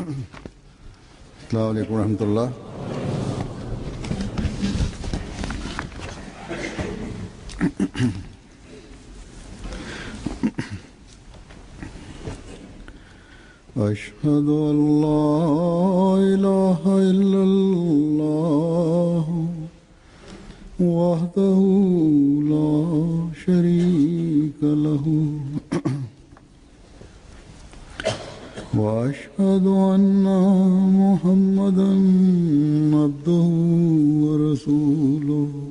अस्सलामु अलैकुम रहमतुल्लाह। अशहदु अल्ला इलाहा इल्लल्लाह वहदहु ला शरीका लहु वअशहदु अन्ना मुहम्मदन अब्दुहु व रसूलुहु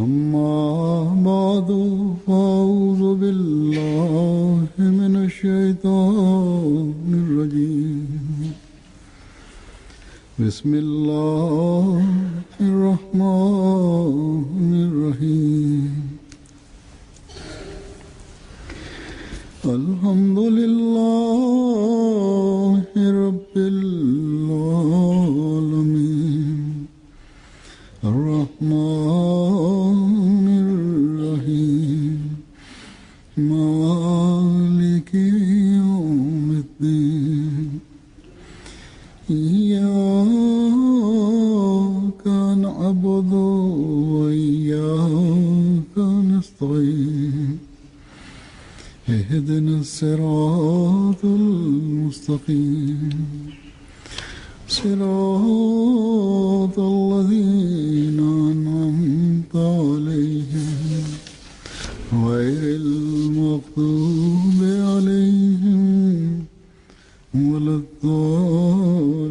अम्मा बादु फ़अऊज़ु बिल्लाहि मिनश शैतानिर रजीम बिस्मिल्लाहिर रहमानिर रहीम अल्हम्दुलिल्लाहि रब्बिल आलमीन अर्रहमानिर रहीम मालिकि यौमिद्दीन इय्याका नअबुदु व इय्याका नस्तईन اهدنا الصراط المستقيم صراط الذين أنعمت عليهم غير المغضوب عليهم ولا الضالين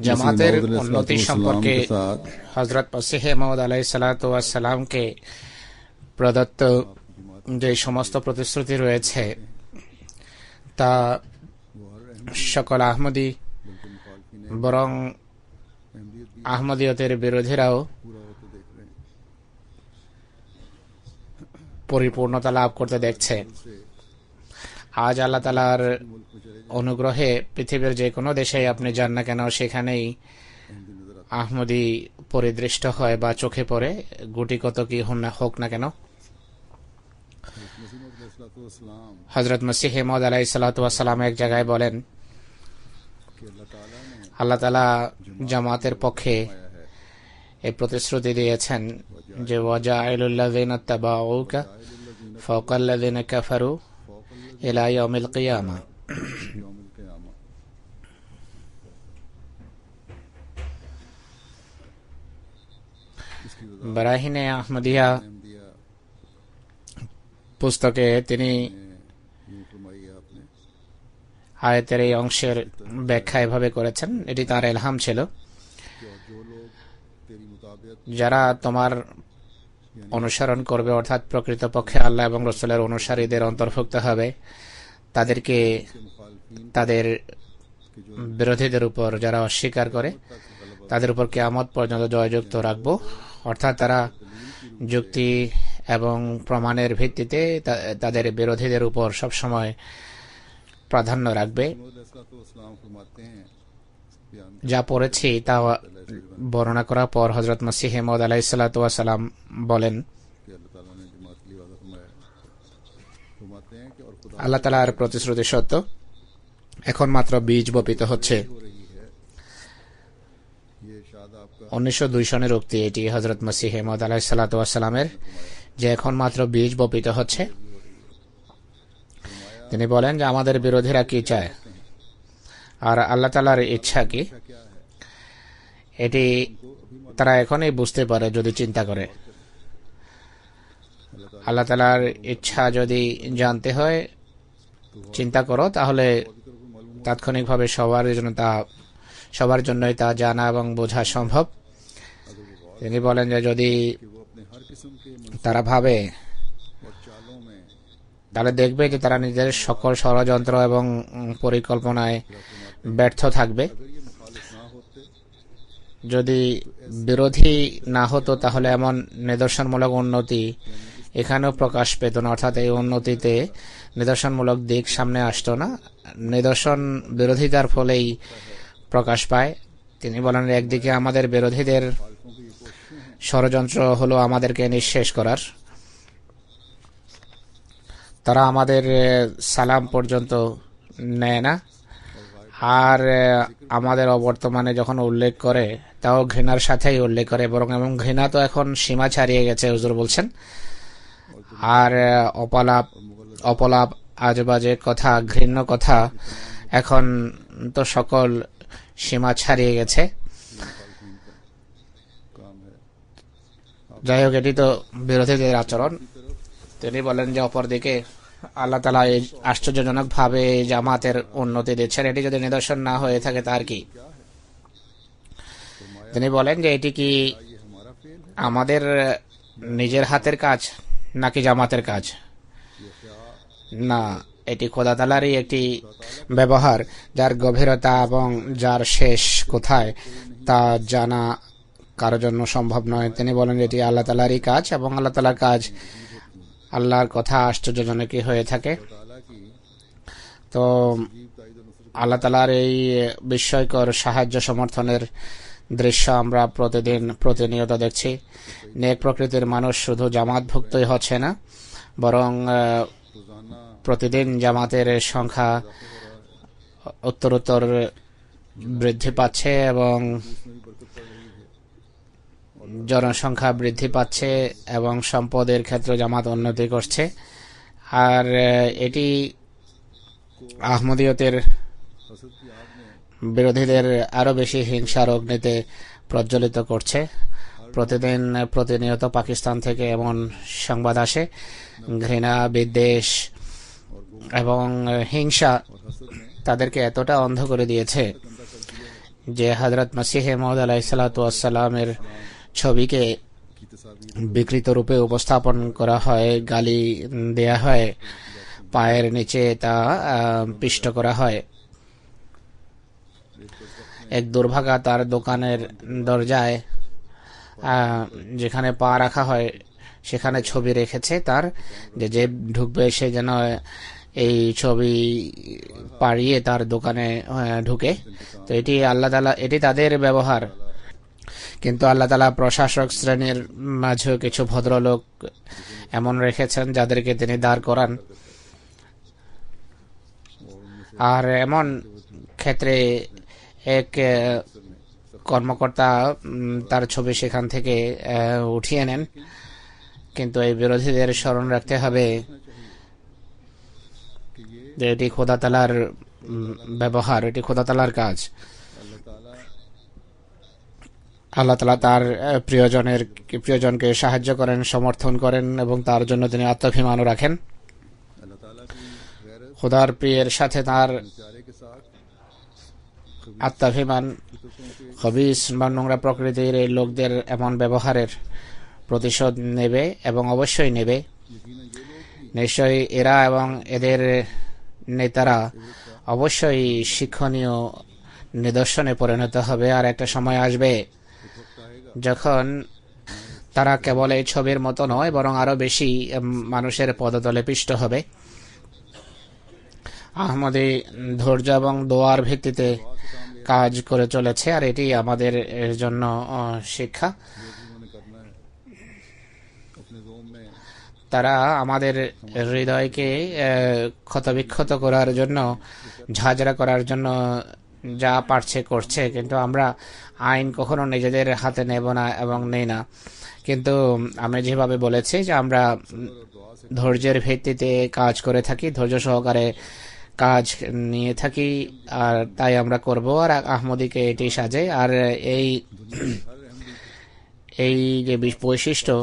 জামাতের উন্নতি সম্পর্কে হযরত মসিহ মাউদ আলাইহিসসালাতু ওয়াস সালামকে প্রদত্ত যে সমস্ত প্রতিশ্রুতি রয়েছে তা সকল আহমদী বরং আহমদিয়তের বিরোধীরাও পরিপূর্ণতা লাভ করতে দেখছে। আজ আল্লাহ তাআলার অনুগ্রহে পৃথিবীর যে কোনো দেশে আপনি যান না কেন সেখানেই আহমদী পরিদৃষ্ট হয় বা চোখে পড়ে, গুটি কত কি হোক না কেন। হযরত মসিহ মাউদ আলাইহিসসালাতু ওয়াস সালাম এক জায়গায় বলেন, আল্লাহ তাআলা জামাতের পক্ষে এই প্রতিশ্রুতি দিয়েছেন যে ওয়াজাইলুল লাযিনা তাবাউকা ফাওকাল লাযিনা কাফারু ইলা ইয়াউমিল কিয়ামা। বারাহিনে আহমদিয়া পুস্তকে তিনি আয়াতের এই অংশের ব্যাখ্যা এভাবে করেছেন, এটি তার ইলহাম ছিল, যারা তোমার অনুসরণ করবে অর্থাৎ প্রকৃতপক্ষে আল্লাহ এবং রাসূলের অনুসারীদের অন্তর্ভুক্ত হবে, তাদেরকে তাদের বিরোধীদের উপর যারা অস্বীকার করে তাদের উপর কিয়ামত পর্যন্ত জয়যুক্ত রাখবো। অর্থাৎ তারা যুক্তি এবং প্রমাণের ভিত্তিতে তাদের বিরোধীদের উপর সবসময় প্রাধান্য রাখবে। যা পড়েছি তা বর্ণনা করার পর হযরত মসিহ মাউদ আলাইহিসসালাতু ওয়াস সালাম বলেন, আল্লাহ তাআলার প্রতিশ্রুতি সত্য, এখন মাত্র বীজ বপিত হচ্ছে। 1902 সনের উক্তি এটি হযরত মসিহ মাউদ আলাইহিসসালাতু ওয়াস সালামের, যে এখন মাত্র বীজ বপিত হচ্ছে। তিনি বলেন যে আমাদের বিরোধীরা কি চায় আর আল্লাহ তাআলার ইচ্ছা কি, এটি তারা এখনই বুঝতে পারে যদি চিন্তা করে। আল্লাহ তাআলার ইচ্ছা যদি জানতে হয় চিন্তা করো, তাহলে তাৎক্ষণিকভাবে সবার জন্যই তা জানা এবং বোঝা সম্ভব। তিনি বলেন যে যদি তারা ভাবে তাহলে দেখবে যে তারা নিজের সকল ষড়যন্ত্র এবং পরিকল্পনায় ব্যর্থ থাকবে। যদি বিরোধী না হতো তাহলে এমন নিদর্শনমূলক উন্নতি এখানেও প্রকাশ পেত না, অর্থাৎ এই উন্নতিতে নিদর্শনমূলক দিক সামনে আসতো না, নিদর্শন বিরোধিতার ফলেই প্রকাশ পায়। তিনি বলেন একদিকে আমাদের বিরোধীদের ষড়যন্ত্র হলো আমাদেরকে নিঃশেষ করার। তারা আমাদের সালাম পর্যন্ত নেয় না, আর আমাদের অবর্তমানে যখন উল্লেখ করে তাও ঘৃণার সাথেই উল্লেখ করে, বরং এবং ঘৃণা তো এখন সীমা ছাড়িয়ে গেছে হুজুর বলছেন। আর অপলাপ আজেবাজে কথা, ঘৃণ্য কথা এখন তো সকল সীমা ছাড়িয়ে গেছে। যাই হোক, এটি তো বিরোধীদের আচরণ। তিনি বলেন যে অপরদিকে আল্লাহ তাআলা আশ্চর্যজনক ভাবে জামাতের উন্নতি দিচ্ছেন। এটি যদি নিদর্শন না হয়ে থাকে তার কি? তিনি বলেন যে এটি কি আমাদের নিজের হাতের কাজ নাকি জামাতের কাজ? না, এটি খোদা তাআলারই একটি ব্যবহার, যার গভীরতা এবং যার শেষ কোথায় তা জানা কারো জন্য সম্ভব নয়। তিনি বলেন এটি আল্লাহ তাআলারই কাজ, এবং আল্লাহ তাআলার কাজ, আল্লাহর কথা আশ্চর্যজনকই হয়ে থাকে। তো আল্লাহ তাআলার এই বিস্ময়কর সাহায্য সমর্থনের দৃশ্য আমরা প্রতিনিয়ত দেখছি। নেক প্রকৃতির মানুষ শুধু জামাতভুক্তই হচ্ছে না, বরং প্রতিদিন জামাতের সংখ্যা উত্তরোত্তর বৃদ্ধি পাচ্ছে এবং জনসংখ্যা বৃদ্ধি পাচ্ছে এবং সম্পদের ক্ষেত্রে জামাত উন্নতি করছে। আর এটি আহমদিয়তের বিরোধীদের আরো বেশি হিংসার অগ্নিতে প্রজ্বলিত করছে। প্রতিনিয়ত পাকিস্তান থেকে এমন সংবাদ আসে, ঘৃণা, বিদ্বেষ এবং হিংসা তাদেরকে এতটা অন্ধ করে দিয়েছে যে হযরত মসিহ মাউদ আলাইহিসসালাতু ওয়াসসালামের ছবিকে বিকৃত রূপে উপস্থাপন করা হয়, গালি দেয়া হয়, পায়ের নিচে তা পিষ্ট করা হয়। এক দুর্ভাগা তার দোকানের দরজায় যেখানে পা রাখা হয় সেখানে ছবি রেখেছে তার, যে ঢুকবে সে যেন এই ছবি পাড়িয়ে তার দোকানে ঢুকে। তো এটি আল্লাহ তাআলা, এটি তাদের ব্যবহার। কিন্তু আল্লাহ তাআলা প্রশাসক শ্রেণীর মাঝেও কিছু ভদ্রলোক এমন রেখেছেন যাদেরকে তিনি দাঁড় করান। আর এমন ক্ষেত্রে এক কর্মকর্তা তার ছবি সেখান থেকে উঠিয়ে নেন। কিন্তু এই বিরোধীদের স্মরণ রাখতে হবে যে এটি খোদা তাআলার ব্যবহার, এটি খোদা তাআলার কাজ। আল্লাহ তাআলা তার প্রিয়জনকে সাহায্য করেন, সমর্থন করেন এবং তার জন্য তিনি আত্মাভিমানও রাখেন। খোদার প্রিয়ের সাথে তার আত্মাভিমান খবিস বা নোংরা প্রকৃতির এই লোকদের এমন ব্যবহারের প্রতিশোধ নেবে এবং অবশ্যই নেবে। নিশ্চয়ই এরা এবং এদের নেতারা অবশ্যই শিক্ষণীয় নিদর্শনে পরিণত হবে। আর একটা সময় আসবে যখন তারা কেবল এই ছবির মতো নয়, বরং আরো বেশি মানুষের পদতলে পিষ্ট হবে। আহমদী ধৈর্য এবং দোয়ার ভিত্তিতে কাজ করে চলেছে, আর এটি আমাদের জন্য শিক্ষা। তারা আমাদের হৃদয়কে ক্ষতবিক্ষত করার জন্য, ঝাঁঝরা করার জন্য যা পারছে করছে, কিন্তু আমরা আইন কখনো নিজেদের হাতে নেব না এবং নেই না। কিন্তু আমি যেভাবে বলেছি যে আমরা ধৈর্যের ভিত্তিতে কাজ করে থাকি, ধৈর্য সহকারে কাজ নিয়ে থাকি, আর তাই আমরা করব। আর আহমদীকে এটি সাজে। আর এই যে বৈশিষ্ট্য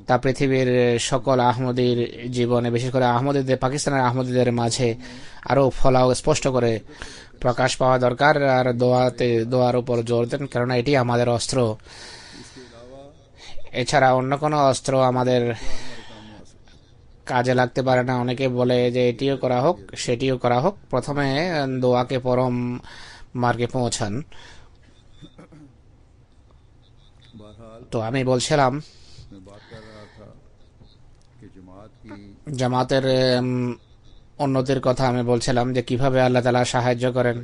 তা পৃথিবীর সকল আহমদীর জীবনে, বিশেষ করে আহমদীদের, পাকিস্তানের আহমদীদের মাঝে আরো ফলাও স্পষ্ট করে প্রকাশ পাওয়া দরকার। আর দোয়ার উপর জোর দেন, কেননা এটি আমাদের অস্ত্র। এছাড়া অন্য কোনো অস্ত্র আমাদের কাজে লাগতে পারে না। অনেকে বলে যে এটিও করা হোক সেটিও করা হোক, প্রথমে দোয়াকে পরম মার্গে পৌঁছান। তো আমি বলছিলাম জামাতের উন্নতির কথা। আমি বলছিলাম যে কিভাবে আল্লাহ তাআলা সাহায্য করেন,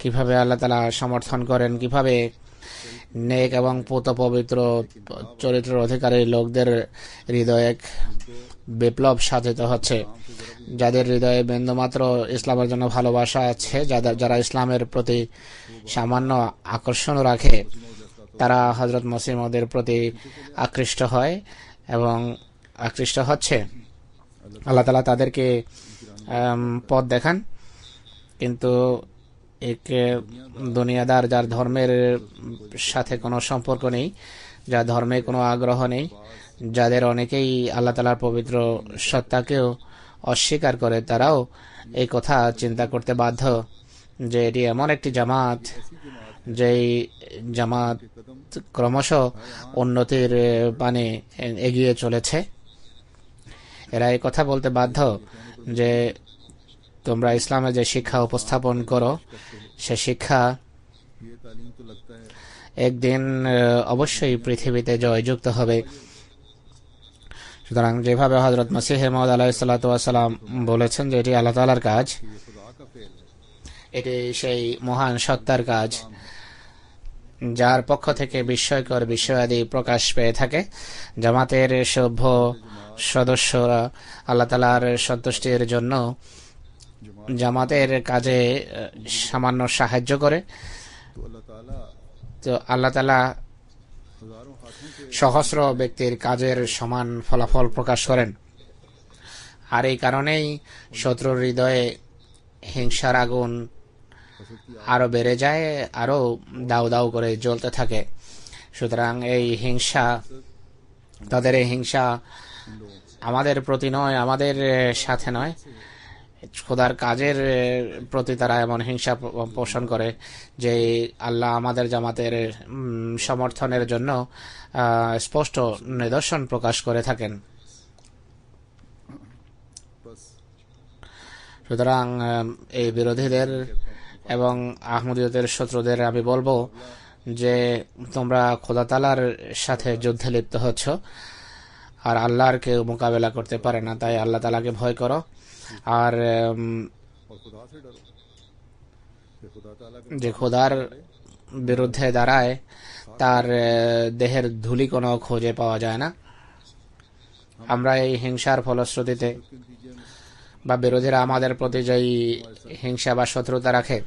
কিভাবে আল্লাহ তাআলা সমর্থন করেন, কিভাবে নেক এবং পুত পবিত্র চরিত্রের অধিকারী লোকদের হৃদয়ে এক বিপ্লব সাধিত হচ্ছে, যাদের হৃদয়ে বিন্দুমাত্র ইসলামের জন্য ভালোবাসা আছে, যারা ইসলামের প্রতি সামান্য আকর্ষণ রাখে, তারা হযরত মসিহ মউদের প্রতি আকৃষ্ট হয় এবং আকৃষ্ট হচ্ছে। আল্লাহ তাআলা তাদেরকে পথ দেখান। কিন্তু এক দুনিয়াদার, যার ধর্মের সাথে কোনো সম্পর্ক নেই, যার ধর্মে কোনো আগ্রহ নেই, যাদের অনেকেই আল্লাহ তাআলার পবিত্র সত্তাকেও অস্বীকার করে, তারাও এই কথা চিন্তা করতে বাধ্য যে এটি এমন একটি জামাত যেই জামাত ক্রমশ উন্নতির পানে এগিয়ে চলেছে। এরা এই কথা বলতে বাধ্য যে তোমরা ইসলামে যে শিক্ষা উপস্থাপন করো, সে শিক্ষা একদিন অবশ্যই পৃথিবীতে জয়যুক্ত হবে। সুতরাং যেভাবে হযরত মসিহ মউদ আলাইহিস সালাতু ওয়াস সালাম বলেছেন যে এটি আল্লাহ তাআলার কাজ, এটি সেই মহান সত্তার কাজ যার পক্ষ থেকে বিস্ময়কর বিষয়াদি প্রকাশ পেয়ে থাকে। জামাতের সভ্য সদস্যরা আল্লাহ তাআলার সন্তুষ্টির জন্য জামাতের কাজে সামান্য সাহায্য করে, তো আল্লাহ তাআলা সহস্র ব্যক্তির কাজের সমান ফলাফল প্রকাশ করেন। আর এই কারণেই শত্রুর হৃদয়ে হিংসার আগুন আরো বেড়ে যায়, আরো দাউ দাউ করে জ্বলতে থাকে। সুতরাং এই হিংসা, তাদের এই হিংসা আমাদের প্রতি নয়, আমাদের সাথে নয়, খোদার কাজের প্রতি তারা এমন হিংসা পোষণ করে যে আল্লাহ আমাদের জামাতের সমর্থনের জন্য স্পষ্ট নিদর্শন প্রকাশ করে থাকেন। সুতরাং এই বিরোধীদের এবং আহমদীয়তের শত্রুদের আমি বলবো যে তোমরা খোদা তাআলার সাথে যুদ্ধে লিপ্ত হচ্ছ, আর আল্লাহর কেউ মোকাবেলা করতে পারে না, তাই আল্লাহ তাআলাকে ভয় করো। আর যে খোদার বিরুদ্ধে দাঁড়ায় তার দেহের ধুলি কোনো খোঁজে পাওয়া যায় না। আমরা এই হিংসার ফলশ্রুতিতে বা বিরোধীরা আমাদের প্রতি যেই হিংসা বা শত্রুতা রাখে,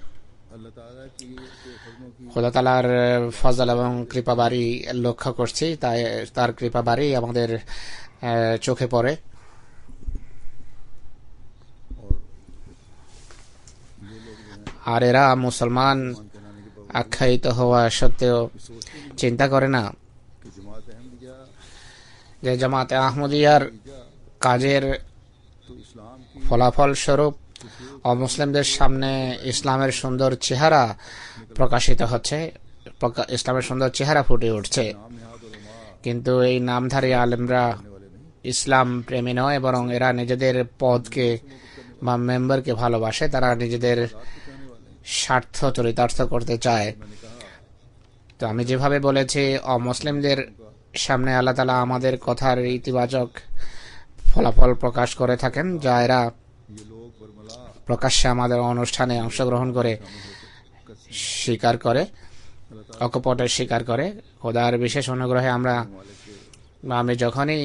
খোদা তাআলার ফজল এবং কৃপাবাড়ি লক্ষ্য করছি, তাই তার কৃপাবাড়ি আমাদের চোখে পড়ে। আর এরা মুসলমান আখ্যায়িত হওয়া সত্ত্বেও চিন্তা করে না যে জামাতে আহমদিয়ার কাজের ফলাফল স্বরূপ অমুসলিমদের সামনে ইসলামের সুন্দর চেহারা প্রকাশিত হচ্ছে, ইসলামের সুন্দর চেহারা ফুটে উঠছে। কিন্তু এই নামধারী আলেমরা ইসলাম প্রেমী নয়, বরং এরা নিজেদের পদকে বা মেম্বারকে ভালোবাসে, তারা নিজেদের স্বার্থ চরিতার্থ করতে চায়। তো আমি যেভাবে বলেছি, অমুসলিমদের সামনে আল্লাহ তাআলা আমাদের কথার ইতিবাচক ফলাফল প্রকাশ করে থাকেন, যা এরা প্রকাশ্যে আমাদের অনুষ্ঠানে অংশগ্রহণ করে স্বীকার করে, অকপটে স্বীকার করে। খোদার বিশেষ অনুগ্রহে আমি যখনই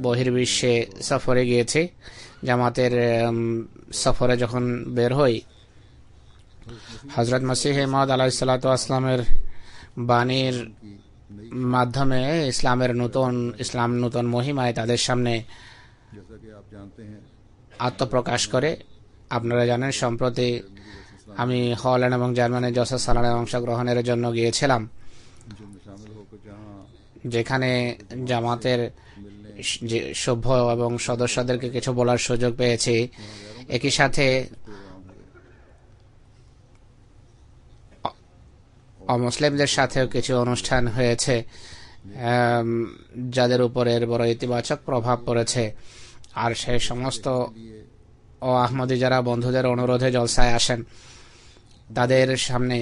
বহির্বিশ্বে সফরে গিয়েছি, জামাতের সফরে যখন বের হই, হযরত মসিহ মউদ আলাইহিস সালাতু ওয়াস সালামের বাণীর মাধ্যমে ইসলাম নতুন মহিমায় তাদের সামনে আত্মপ্রকাশ করে। আপনারা জানেন, সম্প্রতি আমি হল্যান্ড এবং জার্মানি যশোর সালানে অংশগ্রহণের জন্য গিয়েছিলাম, যেখানে জামাতের সভ্য এবং সদস্যদেরকে কিছু বলার সুযোগ পেয়েছি। একই সাথে অমুসলিমদের সাথেও কিছু অনুষ্ঠান হয়েছে যাদের উপর এর বড় ইতিবাচক প্রভাব পড়েছে। আর সেই সমস্ত আহমদী যারা বন্ধুদের অনুরোধে জলসায় আসেন, তাদের সামনে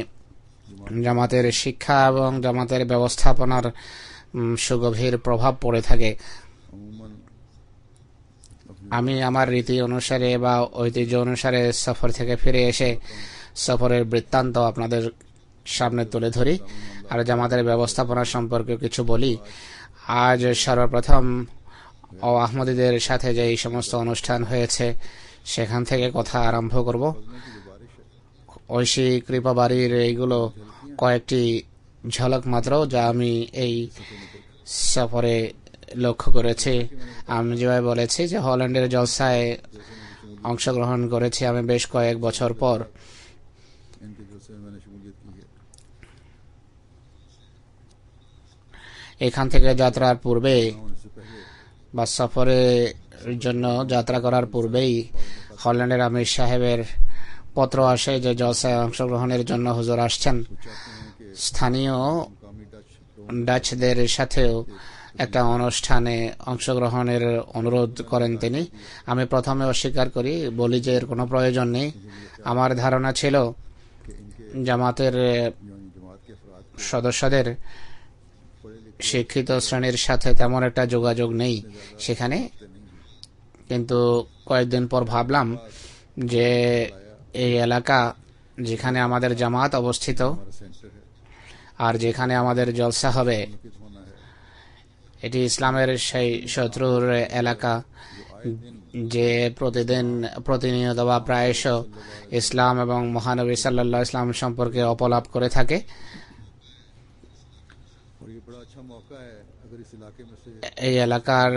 জামাতের শিক্ষা এবং জামাতের ব্যবস্থাপনার সুগভীর প্রভাব পড়ে থাকে। আমি আমার রীতি অনুসারে বা ঐতিহ্য অনুসারে সফর থেকে ফিরে এসে সফরের বৃত্তান্ত আপনাদের সামনে তুলে ধরি। আর জামাতের ব্যবস্থাপনা সম্পর্কে কিছু বলি। আজ সর্বপ্রথম আহমদীদের সাথে যে এই সমস্ত অনুষ্ঠান হয়েছে সেখান থেকে কথা আরম্ভ করব। ঐশী কৃপা বাড়ির এইগুলো কয়েকটি ঝলক মাত্র যা আমি এই সফরে লক্ষ্য করেছি। আমি যেভাবে বলেছি যে হল্যান্ডের জলসায় অংশগ্রহণ করেছি আমি বেশ কয়েক বছর পর। এখান থেকে যাত্রার পূর্বে বা সফরের জন্য যাত্রা করার পূর্বেই হল্যান্ডের আমির সাহেবের পত্র আসে যে জলসায় অংশগ্রহণের জন্য হুজুর আসছেন। স্থানীয় ডাচদের সাথেও একটা অনুষ্ঠানে অংশগ্রহণের অনুরোধ করেন তিনি। আমি প্রথমে অস্বীকার করি, বলি যে এর কোনো প্রয়োজন নেই। আমার ধারণা ছিল জামাতের সদস্যদের শিক্ষিত শ্রেণীর সাথে তেমন একটা যোগাযোগ নেই সেখানে, কিন্তু কয়েকদিন পর ভাবলাম যে এই এলাকা যেখানে আমাদের জামাত অবস্থিত আর যেখানে আমাদের জলসা হবে এটি ইসলামের সেই শত্রুর এলাকা যে প্রতিনিয়ত বা প্রায়শ ইসলাম এবং মহানবী সাল্লাল্লাহু আলাইহি ওয়াসাল্লাম সম্পর্কে অপলাপ করে থাকে। এই এলাকার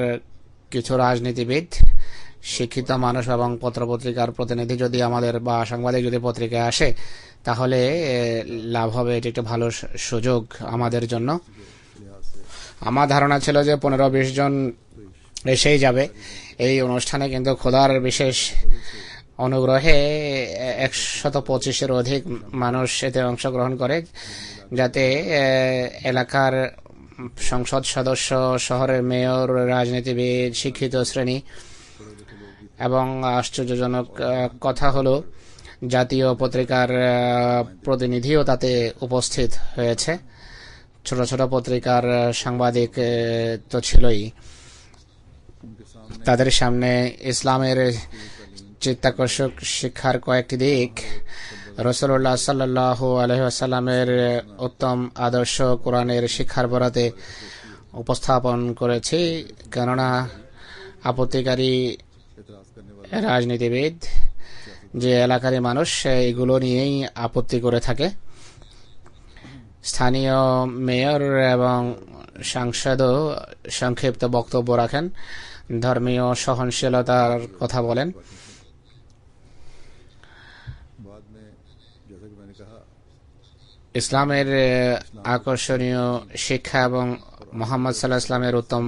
কিছু রাজনীতিবিদ, শিক্ষিত মানুষ এবং পত্রপত্রিকার প্রতিনিধি যদি আমাদের বা সাংবাদিক যদি পত্রিকায় আসে তাহলে লাভ হবে। এটি একটা ভালো সুযোগ আমাদের জন্য। আমার ধারণা ছিল যে 15-20 জন এসেই যাবে এই অনুষ্ঠানে, কিন্তু খোদার বিশেষ অনুগ্রহে 125-এর অধিক মানুষ এতে অংশগ্রহণ করে, যাতে এলাকার সংসদ সদস্য, শহরের মেয়র, রাজনীতিবিদ, শিক্ষিত শ্রেণী এবং আশ্চর্যজনক কথা হলো জাতীয় পত্রিকার প্রতিনিধিও তাতে উপস্থিত হয়েছে। ছোট ছোট পত্রিকার সাংবাদিক তো ছিলই। তাদের সামনে ইসলামের চিত্তাকর্ষক শিক্ষার কয়েকটি দিক, রাসূলুল্লাহ সাল্লাল্লাহু আলাইহি ওয়াসাল্লামের উত্তম আদর্শ কোরআনের শিক্ষার বরাতে উপস্থাপন করেছি। কেননা আপত্তিকারী রাজনীতিবিদ যে এলাকারই মানুষ এগুলো নিয়েই আপত্তি করে থাকে। স্থানীয় মেয়র এবং সাংসদও সংক্ষিপ্ত বক্তব্য রাখেন, ধর্মীয় সহনশীলতার কথা বলেন। ইসলামের আকর্ষণীয় শিক্ষা এবং মুহাম্মদ সাল্লাল্লাহু আলাইহি ওয়াসাল্লামের উত্তম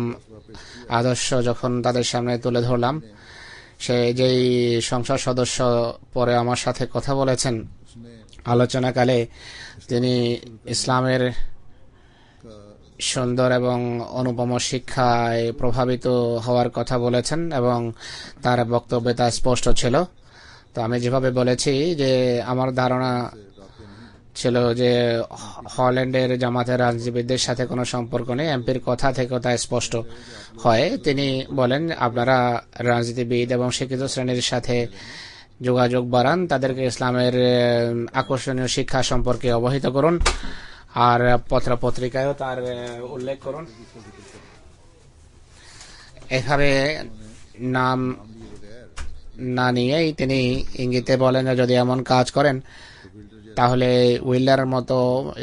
আদর্শ যখন তাদের সামনে তুলে ধরলাম, সে যেই সংসদ সদস্য পরে আমার সাথে কথা বলেছেন আলোচনাকালে, তিনি ইসলামের সুন্দর এবং অনুপম শিক্ষায় প্রভাবিত হওয়ার কথা বলেছেন এবং তার বক্তব্যে তা স্পষ্ট ছিল। তো আমি যেভাবে বলেছি যে আমার ধারণা ছিল যে হল্যান্ডের জামাতের রাজনীতিবিদদের সাথে কোনো সম্পর্ক নেই, এমপির কথা থেকেও তা স্পষ্ট হয়। তিনি বলেন আপনারা রাজনীতিবিদ এবং শিক্ষিত শ্রেণীর সাথে যোগাযোগ বাড়ান, তাদেরকে ইসলামের আকর্ষণীয় শিক্ষা সম্পর্কে অবহিত করুন আর পত্রপত্রিকায়ও তার উল্লেখ করুন। এভাবে নাম না নিয়েই তিনি ইঙ্গিতে বলেন যদি এমন কাজ করেন তাহলে উইলারের মতো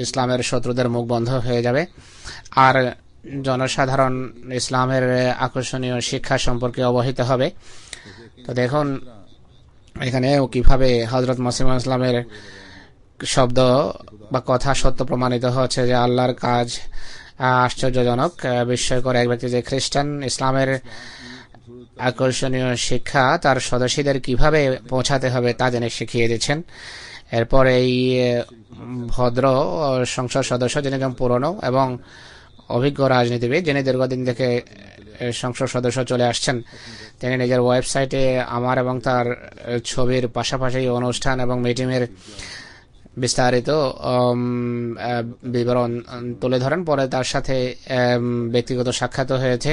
ইসলামের শত্রুদের মুখ বন্ধ হয়ে যাবে আর জনসাধারণ ইসলামের আকর্ষণীয় শিক্ষা সম্পর্কে অবহিত হবে। তো দেখুন এখানে কিভাবে হযরত মসিহ ইসলামের শব্দ বা কথা সত্য প্রমাণিত হচ্ছে যে আল্লাহর কাজ আশ্চর্যজনক, বিস্ময়কর। এক ব্যক্তি যে খ্রিস্টান ইসলামের আকর্ষণীয় শিক্ষা তার সদস্যদের কিভাবে পৌঁছাতে হবে তা জেনে শিখিয়ে দিচ্ছেন। এরপর এই ভদ্র সংসদ সদস্য, যিনি একজন পুরনো এবং অভিজ্ঞ রাজনীতিবিদ, যিনি দীর্ঘদিন থেকে সংসদ সদস্য চলে আসছেন, তিনি নিজের ওয়েবসাইটে আমার এবং তার ছবির পাশাপাশি অনুষ্ঠান এবং মিটিংয়ের বিস্তারিত বিবরণ তুলে ধরেন। পরে তার সাথে ব্যক্তিগত সাক্ষাৎ হয়েছে।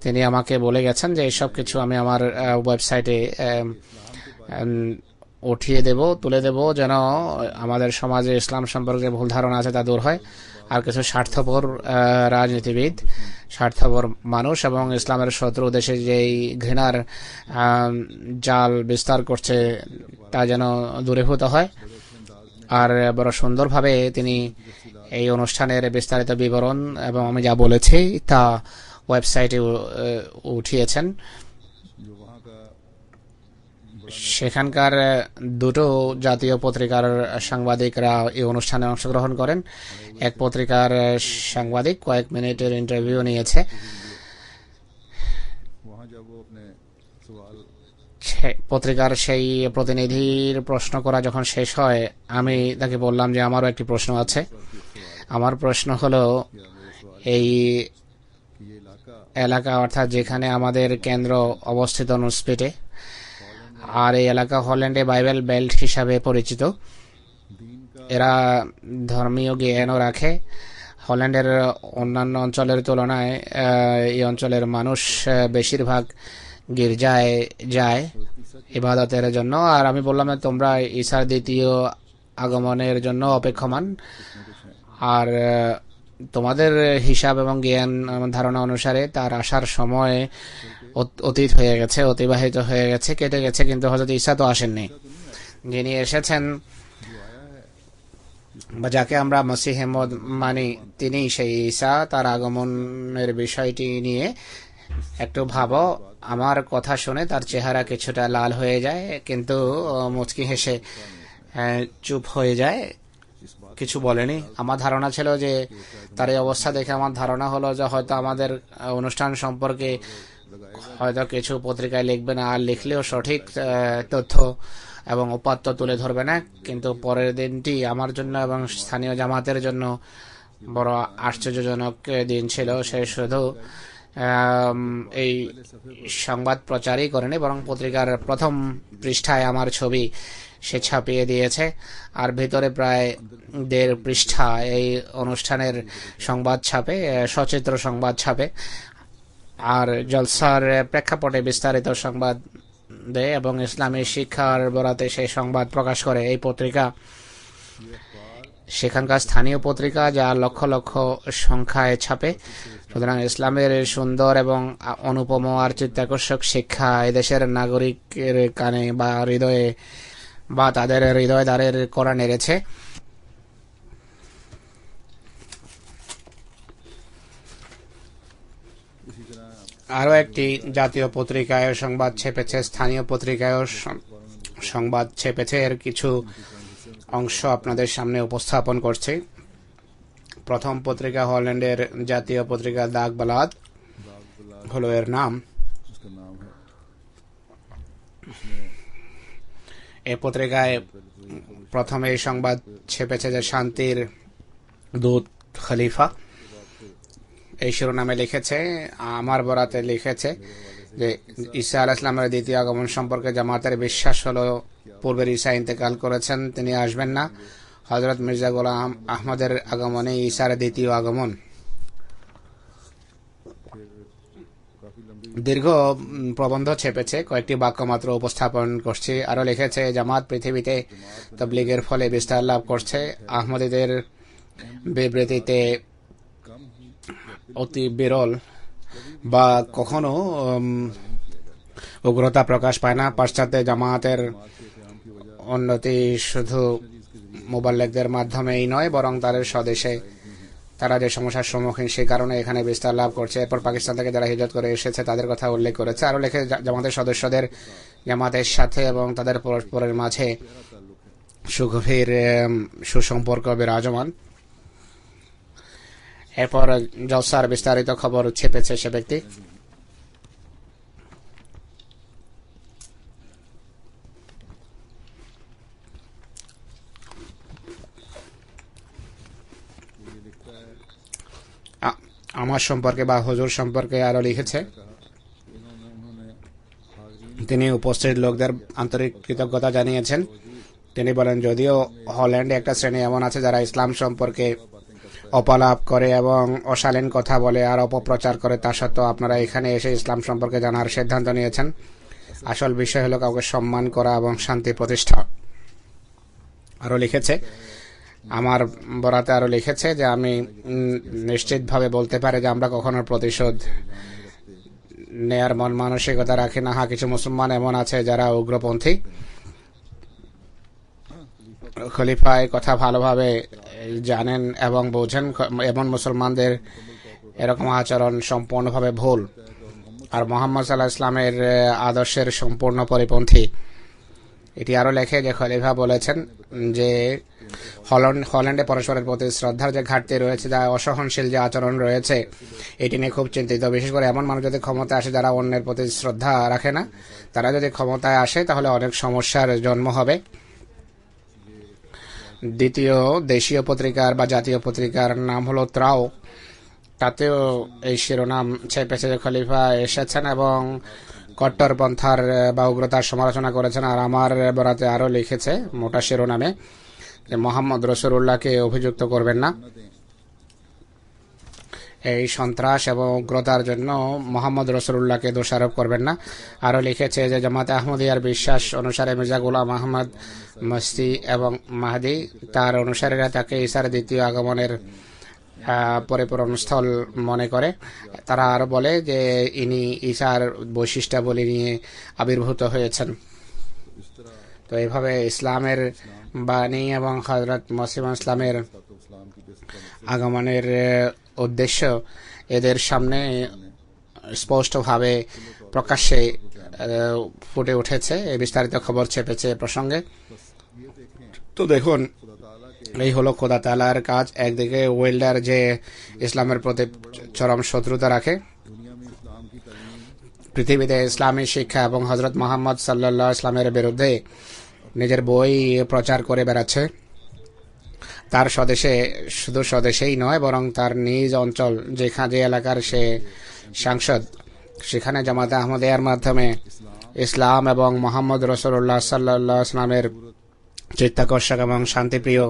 তিনি আমাকে বলে গেছেন যে এইসব কিছু আমি আমার ওয়েবসাইটে উঠিয়ে দেব, তুলে দেব, যেন আমাদের সমাজে ইসলাম সম্পর্কে ভুল ধারণা আছে তা দূর হয়। আর কিছু স্বার্থপর রাজনীতিবিদ, স্বার্থপর মানুষ এবং ইসলামের শত্রু দেশে যেই ঘৃণার জাল বিস্তার করছে তা যেন দূরীভূত হয়। আর বড় সুন্দরভাবে তিনি এই অনুষ্ঠানের বিস্তারিত বিবরণ এবং আমি যা বলেছি তা ওয়েবসাইটে উঠিয়েছেন। সেখানকার দুটো জাতীয় পত্রিকার সাংবাদিকরা এই অনুষ্ঠানে অংশগ্রহণ করেন। এক পত্রিকার সাংবাদিক কয়েক মিনিটের ইন্টারভিউ নিয়েছে। পত্রিকার সেই প্রতিনিধির প্রশ্ন করা যখন শেষ হয়, আমি তাকে বললাম যে আমারও একটি প্রশ্ন আছে। আমার প্রশ্ন হলো, এই এলাকা অর্থাৎ যেখানে আমাদের কেন্দ্র অবস্থিত নুসপিটে, আর এই এলাকা হল্যান্ডে বাইবেল বেল্ট হিসাবে পরিচিত। এরা ধর্মীয় জ্ঞানও রাখে। হল্যান্ডের অন্যান্য অঞ্চলের তুলনায় এই অঞ্চলের মানুষ বেশিরভাগ গির্জায় যায় ইবাদতের জন্য। আর আমি বললাম তোমরা ঈসার দ্বিতীয় আগমনের জন্য অপেক্ষমান, আর তোমাদের হিসাব এবং জ্ঞান ধারণা অনুসারে তার আসার সময় অতীত হয়ে গেছে, অতিবাহিত হয়ে গেছে, কেটে গেছে, কিন্তু হযরত ঈসা তো আসেননি। যিনি এসেছেন বা যাকে আমরা মসিহে মওউদ মানি, তিনি সেই ঈসা। তার আগমনের বিষয়টি নিয়ে একটু ভাবো। আমার কথা শুনে তার চেহারা কিছুটা লাল হয়ে যায়, কিন্তু মুচকি হেসে চুপ হয়ে যায়, কিছু বলেনি। আমার ধারণা ছিল যে তার এই অবস্থা দেখে আমার ধারণা হলো যে হয়তো আমাদের অনুষ্ঠান সম্পর্কে হয়তো কিছু পত্রিকায় লিখবে না, আর লিখলেও সঠিক তথ্য এবং উপাত্ত তুলে ধরবে না। কিন্তু পরের দিনটি আমার জন্য এবং স্থানীয় জামাতের জন্য বড় আশ্চর্যজনক দিন ছিল। সে শুধু এই সংবাদ প্রচারই করেনি, বরং পত্রিকার প্রথম পৃষ্ঠায় আমার ছবি সে ছাপিয়ে দিয়েছে। আর ভিতরে প্রায় 1.5 পৃষ্ঠা এই অনুষ্ঠানের সংবাদ ছাপে, সচিত্র সংবাদ ছাপে। আর জলসার প্রেক্ষাপটে বিস্তারিত সংবাদ দেয় এবং ইসলামী শিক্ষার বরাতে সেই সংবাদ প্রকাশ করে এই পত্রিকা। সেখানকার স্থানীয় পত্রিকা যা লক্ষ লক্ষ সংখ্যায় ছাপে। সুতরাং ইসলামের সুন্দর এবং অনুপম আর চিত্তাকর্ষক শিক্ষা এদেশের নাগরিকের কানে বা হৃদয়ে বা তাদের হৃদয় দ্বারের করা নেড়েছে। আরও একটি জাতীয় পত্রিকায় সংবাদ ছেপেছে, স্থানীয় পত্রিকায় সংবাদ ছেপেছে। এর কিছু অংশ আপনাদের সামনে উপস্থাপন করছি। প্রথম পত্রিকা হল্যান্ডের জাতীয় পত্রিকা দাগ বালাদ হলো এর নাম। এই পত্রিকায় প্রথমে এই সংবাদ ছেপেছে যে শান্তির দূত খলিফা, এই শিরোনামে লিখেছে। আমার বরাতে লিখেছে যে ঈসা আলাইহিস সালামের দ্বিতীয় আগমন সম্পর্কে জামাতের বিশ্বাস হলো পূর্বের ঈসা ইন্তেকাল করেছেন, তিনি আসবেন না। হযরত মির্জা গোলাম আহমদের আগমনে ঈসার দ্বিতীয় আগমন। দীর্ঘ প্রবন্ধ ছেপেছে, কয়েকটি বাক্য মাত্র উপস্থাপন করছি। আরো লিখেছে জামাত পৃথিবীতে তাবলীগের ফলে বিস্তার লাভ করছে। আহমদীদের বিবৃতিতে অতি বিরল বা কখনো উগ্রতা প্রকাশ পায় না। পাশ্চাত্যে জামাতের উন্নতি শুধু মুবাল্লিগদের মাধ্যমেই নয়, বরং তাদের স্বদেশে তারা যে সমস্যার সম্মুখীন সে কারণে এখানে বিস্তার লাভ করছে। এরপর পাকিস্তান থেকে যারা হিজরত করে এসেছে তাদের কথা উল্লেখ করেছে। আরও লেখে জামাতের সদস্যদের জামাতের সাথে এবং তাদের পরস্পরের মাঝে সুগভীর সুসম্পর্ক বিরাজমান। এরপর জলসার বিস্তারিত খবর ছেপেছে সে ব্যক্তি। আমার সম্পর্কে বা হুজুর সম্পর্কে আরো লিখেছে, তিনি উপস্থিত লোকদের আন্তরিক কৃতজ্ঞতা জানিয়েছেন। তিনি বলেন, যদিও হল্যান্ডে একটা শ্রেণী এমন আছে যারা ইসলাম সম্পর্কে অপলাপ করে এবং অশালীন কথা বলে আর অপপ্রচার করে, তা সত্ত্বেও আপনারা এখানে এসে ইসলাম সম্পর্কে জানার সিদ্ধান্ত নিয়েছেন। আসল বিষয় হলো কাউকে সম্মান করা এবং শান্তি প্রতিষ্ঠা। আরও লিখেছে, আমার বরাতে আরও লিখেছে যে আমি নিশ্চিতভাবে বলতে পারি যে আমরা কখনো প্রতিশোধ নেয়ার মন মানসিকতা রাখি না। হ্যাঁ, কিছু মুসলমান এমন আছে যারা উগ্রপন্থী। খলিফা এই কথা ভালোভাবে জানেন এবং বোঝেন, এমন মুসলমানদের এরকম আচরণ সম্পূর্ণভাবে ভুল আর মোহাম্মদ সাল্লাল্লাহু আলাইহি ইসলামের আদর্শের সম্পূর্ণ পরিপন্থী। এটি আরও লেখে যে খলিফা বলেছেন যে হল্যান্ডে পরস্পরের প্রতি শ্রদ্ধার যে ঘাটতি রয়েছে, যা অসহনশীল যে আচরণ রয়েছে, এটি নিয়ে খুব চিন্তিত। বিশেষ করে এমন মানুষ যদি ক্ষমতায় আসে যারা অন্যের প্রতি শ্রদ্ধা রাখে না, তারা যদি ক্ষমতায় আসে তাহলে অনেক সমস্যার জন্ম হবে। দ্বিতীয় দেশীয় পত্রিকার বা জাতীয় পত্রিকার নাম হলো ত্রাও, তাতেও এই শিরোনাম ছেপেছে যে খলিফা এসেছেন এবং কট্টরপন্থার বা উগ্রতার সমালোচনা করেছেন। আর আমার বরাতে আরও লিখেছে মোটা শিরোনামে যে মোহাম্মদ রসুলুল্লাহকে অভিযুক্ত করবেন না, এই সন্ত্রাস এবং উগ্রতার জন্য মোহাম্মদ রসুলুল্লাহকে দোষারোপ করবেন না। আরও লিখেছে যে জামাতে আহমদিয়ার বিশ্বাস অনুসারে মির্জা গোলাম আহমদ মস্তি এবং মাহদি তার অনুসারীরা তাকে ঈসার দ্বিতীয় আগমনের পরিপূরণস্থল মনে করে। তারা আরও বলে যে ইনি ঈসার বৈশিষ্ট্যাবলী নিয়ে আবির্ভূত হয়েছেন। তো এইভাবে ইসলামের বাণী এবং হযরত মসিহ ইসলামের আগমনের উদ্দেশ্য এদের সামনে স্পষ্টভাবে প্রকাশ্যে ফুটে উঠেছে। এই বিস্তারিত খবর ছেপেছে প্রসঙ্গে। তো দেখুন, এই হলো খোদা তাআলার কাজ। একদিকে ওয়েল্ডার যে ইসলামের প্রতি চরম শত্রুতা রাখে, পৃথিবীতে ইসলামী শিক্ষা এবং হযরত মুহাম্মদ সাল্লাল্লাহু আলাইহি ইসলামের বিরুদ্ধে নিজের বই প্রচার করে বেড়াচ্ছে। তার স্বদেশে, শুধু স্বদেশেই নয় বরং তার নিজ অঞ্চল যে এলাকার সে সাংসদ, সেখানে জামাতে আহমদিয়ার মাধ্যমে ইসলাম এবং মোহাম্মদ রসুল্লাহ সাল্লাল্লাহু আলাইহি ইসলামের চিত্তাকর্ষক এবং শান্তিপ্রিয়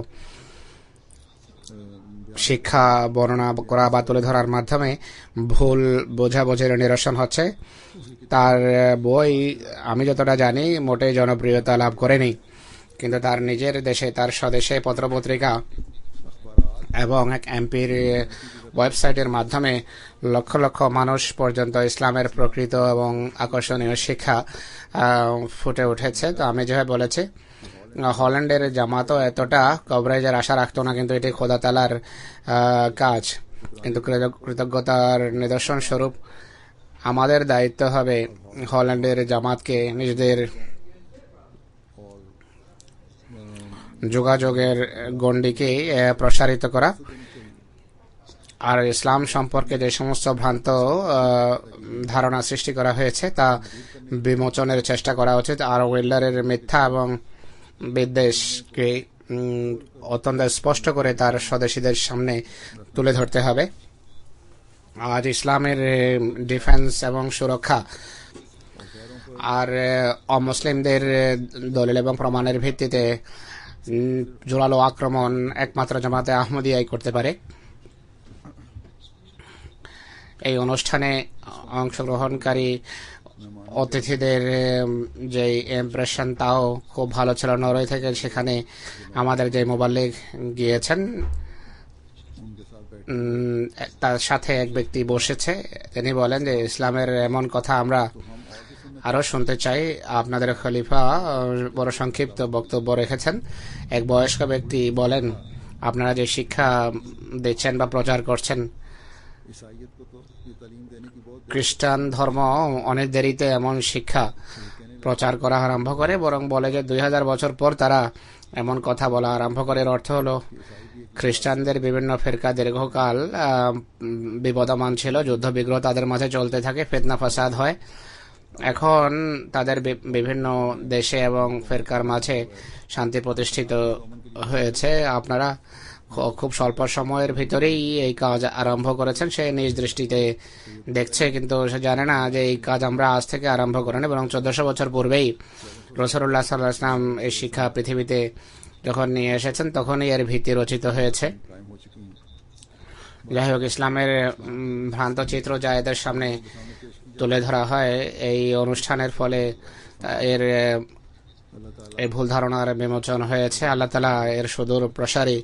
শিক্ষা বর্ণনা করা বা তুলে ধরার মাধ্যমে ভুল বোঝাবুঝির নিরসন হচ্ছে। তার বই আমি যতটা জানি মোটেই জনপ্রিয়তা লাভ করেনি, কিন্তু তার নিজের দেশে, তার স্বদেশে পত্রপত্রিকা এবং এক এমপির ওয়েবসাইটের মাধ্যমে লক্ষ লক্ষ মানুষ পর্যন্ত ইসলামের প্রকৃত এবং আকর্ষণীয় শিক্ষা ফুটে উঠেছে। তো আমি যেভাবে বলেছি, হল্যান্ডের জামাতও এতটা কভারেজের আশা রাখতো না, কিন্তু এটি খোদা তাআলার কাজ। কিন্তু কৃতজ্ঞতার নিদর্শন স্বরূপ আমাদের দায়িত্ব হবে হল্যান্ডের জামাতকে নিজেদের যোগাযোগের গণ্ডিকে প্রসারিত করা আর ইসলাম সম্পর্কে যে সমস্ত ভ্রান্ত ধারণা সৃষ্টি করা হয়েছে তা বিমোচনের চেষ্টা করা উচিত। আর ওয়েল্ডারের মিথ্যা এবং বিদ্বেষকে অত্যন্ত স্পষ্ট করে তার স্বদেশীদের সামনে তুলে ধরতে হবে। আজ ইসলামের ডিফেন্স এবং সুরক্ষা আর অমুসলিমদের দলিল এবং প্রমাণের ভিত্তিতে জোরালো আক্রমণ একমাত্র জামাতে আহমদিয়াই করতে পারে। এই অনুষ্ঠানে অংশগ্রহণকারী অতিথিদের যে ইমপ্রেশন তাও খুব ভালো ছিল। নরওয়ে থেকে সেখানে আমাদের যে মুবাল্লিগ গিয়েছেন তার সাথে এক ব্যক্তি বসেছে, তিনি বলেন যে ইসলামের এমন কথা আমরা আরও শুনতে চাই। আপনাদের খলিফা বড় সংক্ষিপ্ত বক্তব্য রেখেছেন। এক বয়স্ক ব্যক্তি বলেন, আপনারা যে শিক্ষা দিচ্ছেন বা প্রচার করছেন, খ্রিস্টান ধর্ম অনেক দেরিতে এমন শিক্ষা প্রচার করা আরম্ভ করে, বরং বলে যে 2000 বছর পর তারা এমন কথা বলা আরম্ভ করে। এর অর্থ হলো খ্রিস্টানদের বিভিন্ন ফেরকা দীর্ঘকাল বিবদমান ছিল, যুদ্ধ বিগ্রহ তাদের মাঝে চলতে থাকে, ফিতনা ফাসাদ হয়। এখন তাদের বিভিন্ন দেশে এবং ফেরকার মাঝে শান্তি প্রতিষ্ঠিত হয়েছে। আপনারা খুব স্বল্প সময়ের ভিতরেই এই কাজ আরম্ভ করেছেন, সে নিজ দৃষ্টিতে দেখছে, কিন্তু সে জানে না যে এই কাজ আমরা আজ থেকে আরম্ভ করিনি, বরং 1400 বছর পূর্বেই রাসূলুল্লাহ সাল্লাল্লাহু আলাইহি ওয়াসাল্লাম এই শিক্ষা পৃথিবীতে যখন নিয়ে এসেছেন তখনই এর ভিত্তি রচিত হয়েছে। যাই হোক, ইসলামের ভ্রান্ত চিত্র যা এদের সামনে তুলে ধরা হয় এই অনুষ্ঠানের ফলে এর এই ভুল ধারণার বিমোচন হয়েছে। আল্লাহ তাআলা এর সুদূর প্রসারী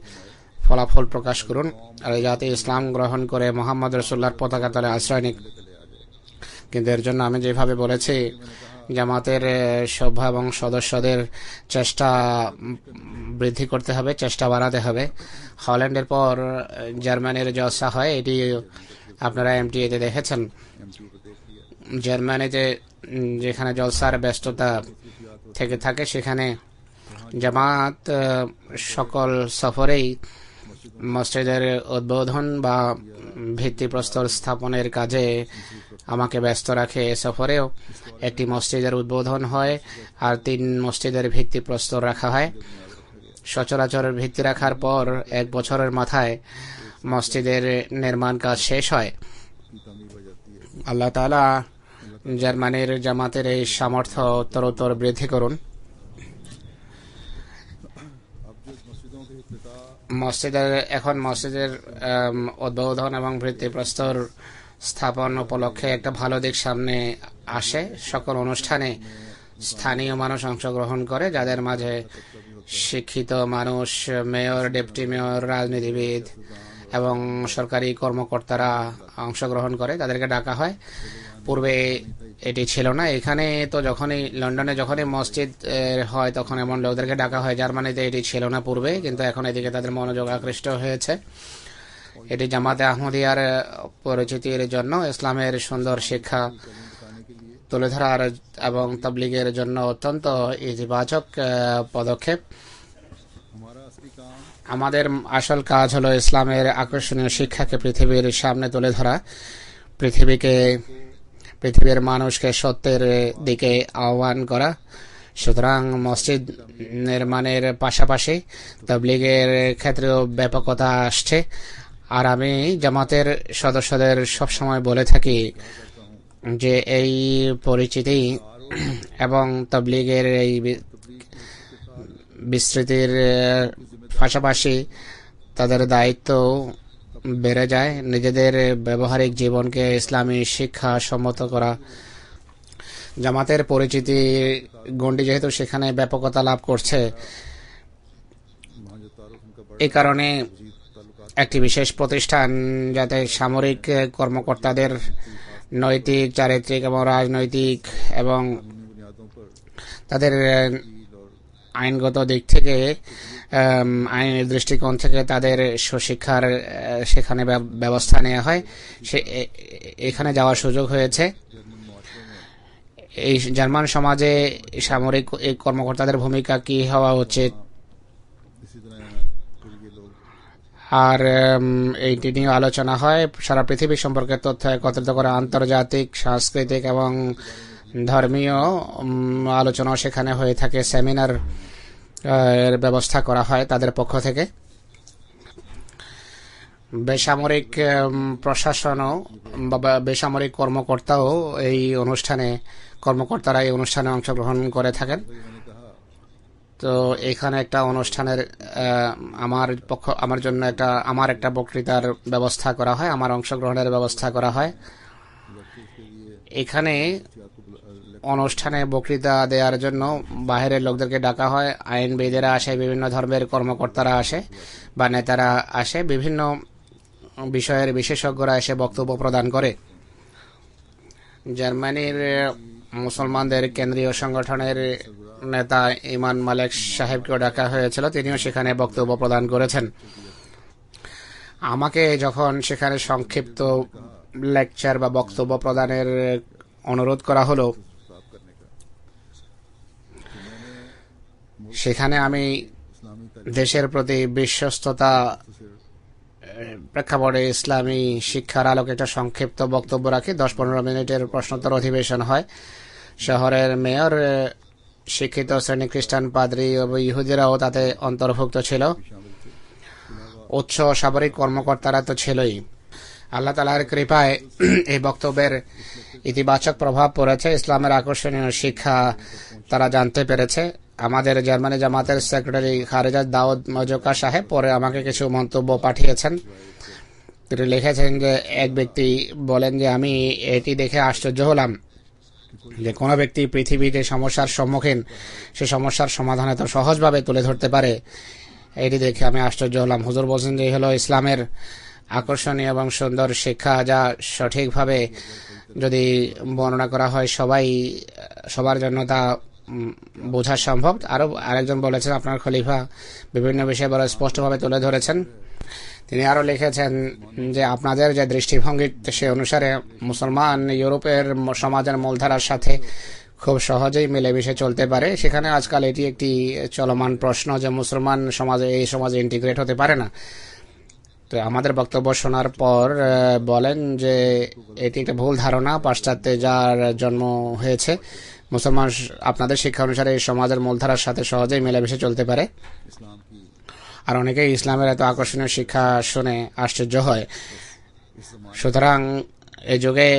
ফলাফল প্রকাশ করুন, আর এই জাতি ইসলাম গ্রহণ করে মোহাম্মদ রাসূলুল্লাহর পতাকা তলে আশ্রয় নিক। কিন্তু এর জন্য আমি যেভাবে বলেছি, জামাতের সভ্য এবং সদস্যদের চেষ্টা বৃদ্ধি করতে হবে, চেষ্টা বাড়াতে হবে। হল্যান্ডের পর জার্মানির জলসা হয়, এটি আপনারা এমটিএতে দেখেছেন। জার্মানিতে যেখানে জলসার ব্যস্ততা থেকে থাকে, সেখানে জামাত সকল সফরেই মসজিদের উদ্বোধন বা ভিত্তিপ্রস্তর স্থাপনের কাজে আমাকে ব্যস্ত রাখে। সফরেও একটি মসজিদের উদ্বোধন হয় আর 3 মসজিদের ভিত্তিপ্রস্তর রাখা হয়। সচরাচর ভিত্তি রাখার পর 1 বছরের মাথায় মসজিদের নির্মাণ কাজ শেষ হয়। আল্লাহ তাআলা জার্মানির জামাতের এই সামর্থ্য উত্তরোত্তর বৃদ্ধি করুন। মসজিদের উদ্বোধন এবং ভিত্তিপ্রস্তর স্থাপন উপলক্ষে একটা ভালো দিক সামনে আসে। সকল অনুষ্ঠানে স্থানীয় মানুষ অংশগ্রহণ করে, যাদের মাঝে শিক্ষিত মানুষ, মেয়র, ডেপুটি মেয়র, রাজনীতিবিদ এবং সরকারি কর্মকর্তারা অংশগ্রহণ করে, তাদেরকে ডাকা হয়। পূর্বে এটি ছিল না। এখানে তো লন্ডনে যখনই মসজিদ হয় তখন এমন লোকদেরকে ডাকা হয়। জার্মানিতে এটি ছিল না পূর্বে, কিন্তু এখন এদিকে তাদের মনোযোগ আকৃষ্ট হয়েছে। এটি জামাতে আহমদিয়ার পরিচিতির জন্য, ইসলামের সুন্দর শিক্ষা তুলে ধরার এবং তাবলীগের জন্য অত্যন্ত ইতিবাচক পদক্ষেপ। আমাদের আসল কাজ হলো ইসলামের আকর্ষণীয় শিক্ষাকে পৃথিবীর সামনে তুলে ধরা, পৃথিবীর মানুষকে সত্যের দিকে আহ্বান করা। সুতরাং মসজিদ নির্মাণের পাশাপাশি তাবলীগের ক্ষেত্রেও ব্যাপকতা আসছে। আর আমি জামাতের সদস্যদের সবসময় বলে থাকি যে এই পরিচিতি এবং তাবলীগের এই বিস্তৃতির পাশাপাশি তাদের দায়িত্ব বেড়ে যায় নিজেদের ব্যবহারিক জীবনকে ইসলামী শিক্ষা সম্মত করা। জামাতের পরিচিতি গণ্ডি যেহেতু সেখানে ব্যাপকতা লাভ করছে, এই কারণে একটি বিশেষ প্রতিষ্ঠান যাতে সামরিক কর্মকর্তাদের নৈতিক, চারিত্রিক এবং রাজনৈতিক এবং তাদের আইনগত দিক থেকে, আইনের দৃষ্টিকোণ থেকে তাদের সুশিক্ষার সেখানে ব্যবস্থা নেওয়া হয়, এখানে যাওয়ার সুযোগ হয়েছে। এই জার্মান সমাজে সামরিক কর্মকর্তাদের ভূমিকা কি হওয়া উচিত, আর এইটি নিয়ে আলোচনা হয়। সারা পৃথিবী সম্পর্কে তথ্য একত্রিত করে আন্তর্জাতিক, সাংস্কৃতিক এবং ধর্মীয় আলোচনা সেখানে হয়ে থাকে। সেমিনার এর ব্যবস্থা করা হয় তাদের পক্ষ থেকে। বেসামরিক প্রশাসনও বা বেসামরিক কর্মকর্তারা এই অনুষ্ঠানে অংশগ্রহণ করে থাকেন। তো এখানে একটা অনুষ্ঠানের আমার একটা বক্তৃতার ব্যবস্থা করা হয়, আমার অংশগ্রহণের ব্যবস্থা করা হয়। এখানে অনুষ্ঠানে বক্তৃতা দেওয়ার জন্য বাইরের লোকদেরকে ডাকা হয়। আইনবিদেরা আসে, বিভিন্ন ধর্মের কর্মকর্তারা আসে বা নেতারা আসে, বিভিন্ন বিষয়ের বিশেষজ্ঞরা এসে বক্তব্য প্রদান করে। জার্মানির মুসলমানদের কেন্দ্রীয় সংগঠনের নেতা ইমান মালেক সাহেবকেও ডাকা হয়েছিল, তিনিও সেখানে বক্তব্য প্রদান করেছেন। আমাকে যখন সেখানে সংক্ষিপ্ত লেকচার বা বক্তব্য প্রদানের অনুরোধ করা হলো, সেখানে আমি দেশের প্রতি বিশ্বস্ততা প্রেক্ষাপটে ইসলামী শিক্ষার আলোকে একটা সংক্ষিপ্ত বক্তব্য রাখি। 10-15 মিনিটের প্রশ্নোত্তর অধিবেশন হয়। শহরের মেয়র, শিক্ষিত শ্রেণী খ্রিস্টান পাদ্রী ও ইহুদিরাও তাতে অন্তর্ভুক্ত ছিল। উচ্চ সামরিক কর্মকর্তারা তো ছিলই। আল্লাহ তাআলার কৃপায় এই বক্তব্যের ইতিবাচক প্রভাব পড়েছে। ইসলামের আকর্ষণীয় শিক্ষা তারা জানতে পেরেছে। আমাদের জার্মানি জামাতের সেক্রেটারি খারেজা দাউদ মজোকা সাহেব পরে আমাকে কিছু মন্তব্য পাঠিয়েছেন। তিনি লিখেছেন যে এক ব্যক্তি বলেন যে আমি এটি দেখে আশ্চর্য হলাম যে কোনো ব্যক্তি পৃথিবীতে সমস্যার সম্মুখীন সে সমস্যার সমাধান এত সহজভাবে তুলে ধরতে পারে, এটি দেখে আমি আশ্চর্য হলাম। হুজুর বলছেন যে হলো ইসলামের আকর্ষণীয় এবং সুন্দর শিক্ষা, যা সঠিকভাবে যদি বর্ণনা করা হয় সবার জন্য তা বোঝা সম্ভব। আরেকজন বলেছেন আপনার খলিফা বিভিন্ন বিষয় বড় স্পষ্টভাবে তুলে ধরেছেন। তিনি আরও লিখেছেন যে আপনাদের যে দৃষ্টিভঙ্গি সে অনুসারে মুসলমান ইউরোপের সমাজের মূলধারার সাথে খুব সহজেই মিলেমিশে চলতে পারে। সেখানে আজকাল এটি একটি চলমান প্রশ্ন যে মুসলমান এই সমাজে ইন্টিগ্রেট হতে পারে না। তো আমাদের বক্তব্য শোনার পর বলেন যে এটি একটা ভুল ধারণা, পাশ্চাত্যে যার জন্ম হয়েছে। মুসলমান আপনাদের শিক্ষা অনুসারে এই সমাজের মূলধারার সাথে সহজেই মিলেমিশে চলতে পারে। আর অনেকেই ইসলামের এত আকর্ষণীয় শিক্ষা শুনে আশ্চর্য হয়। সুতরাং এই যুগে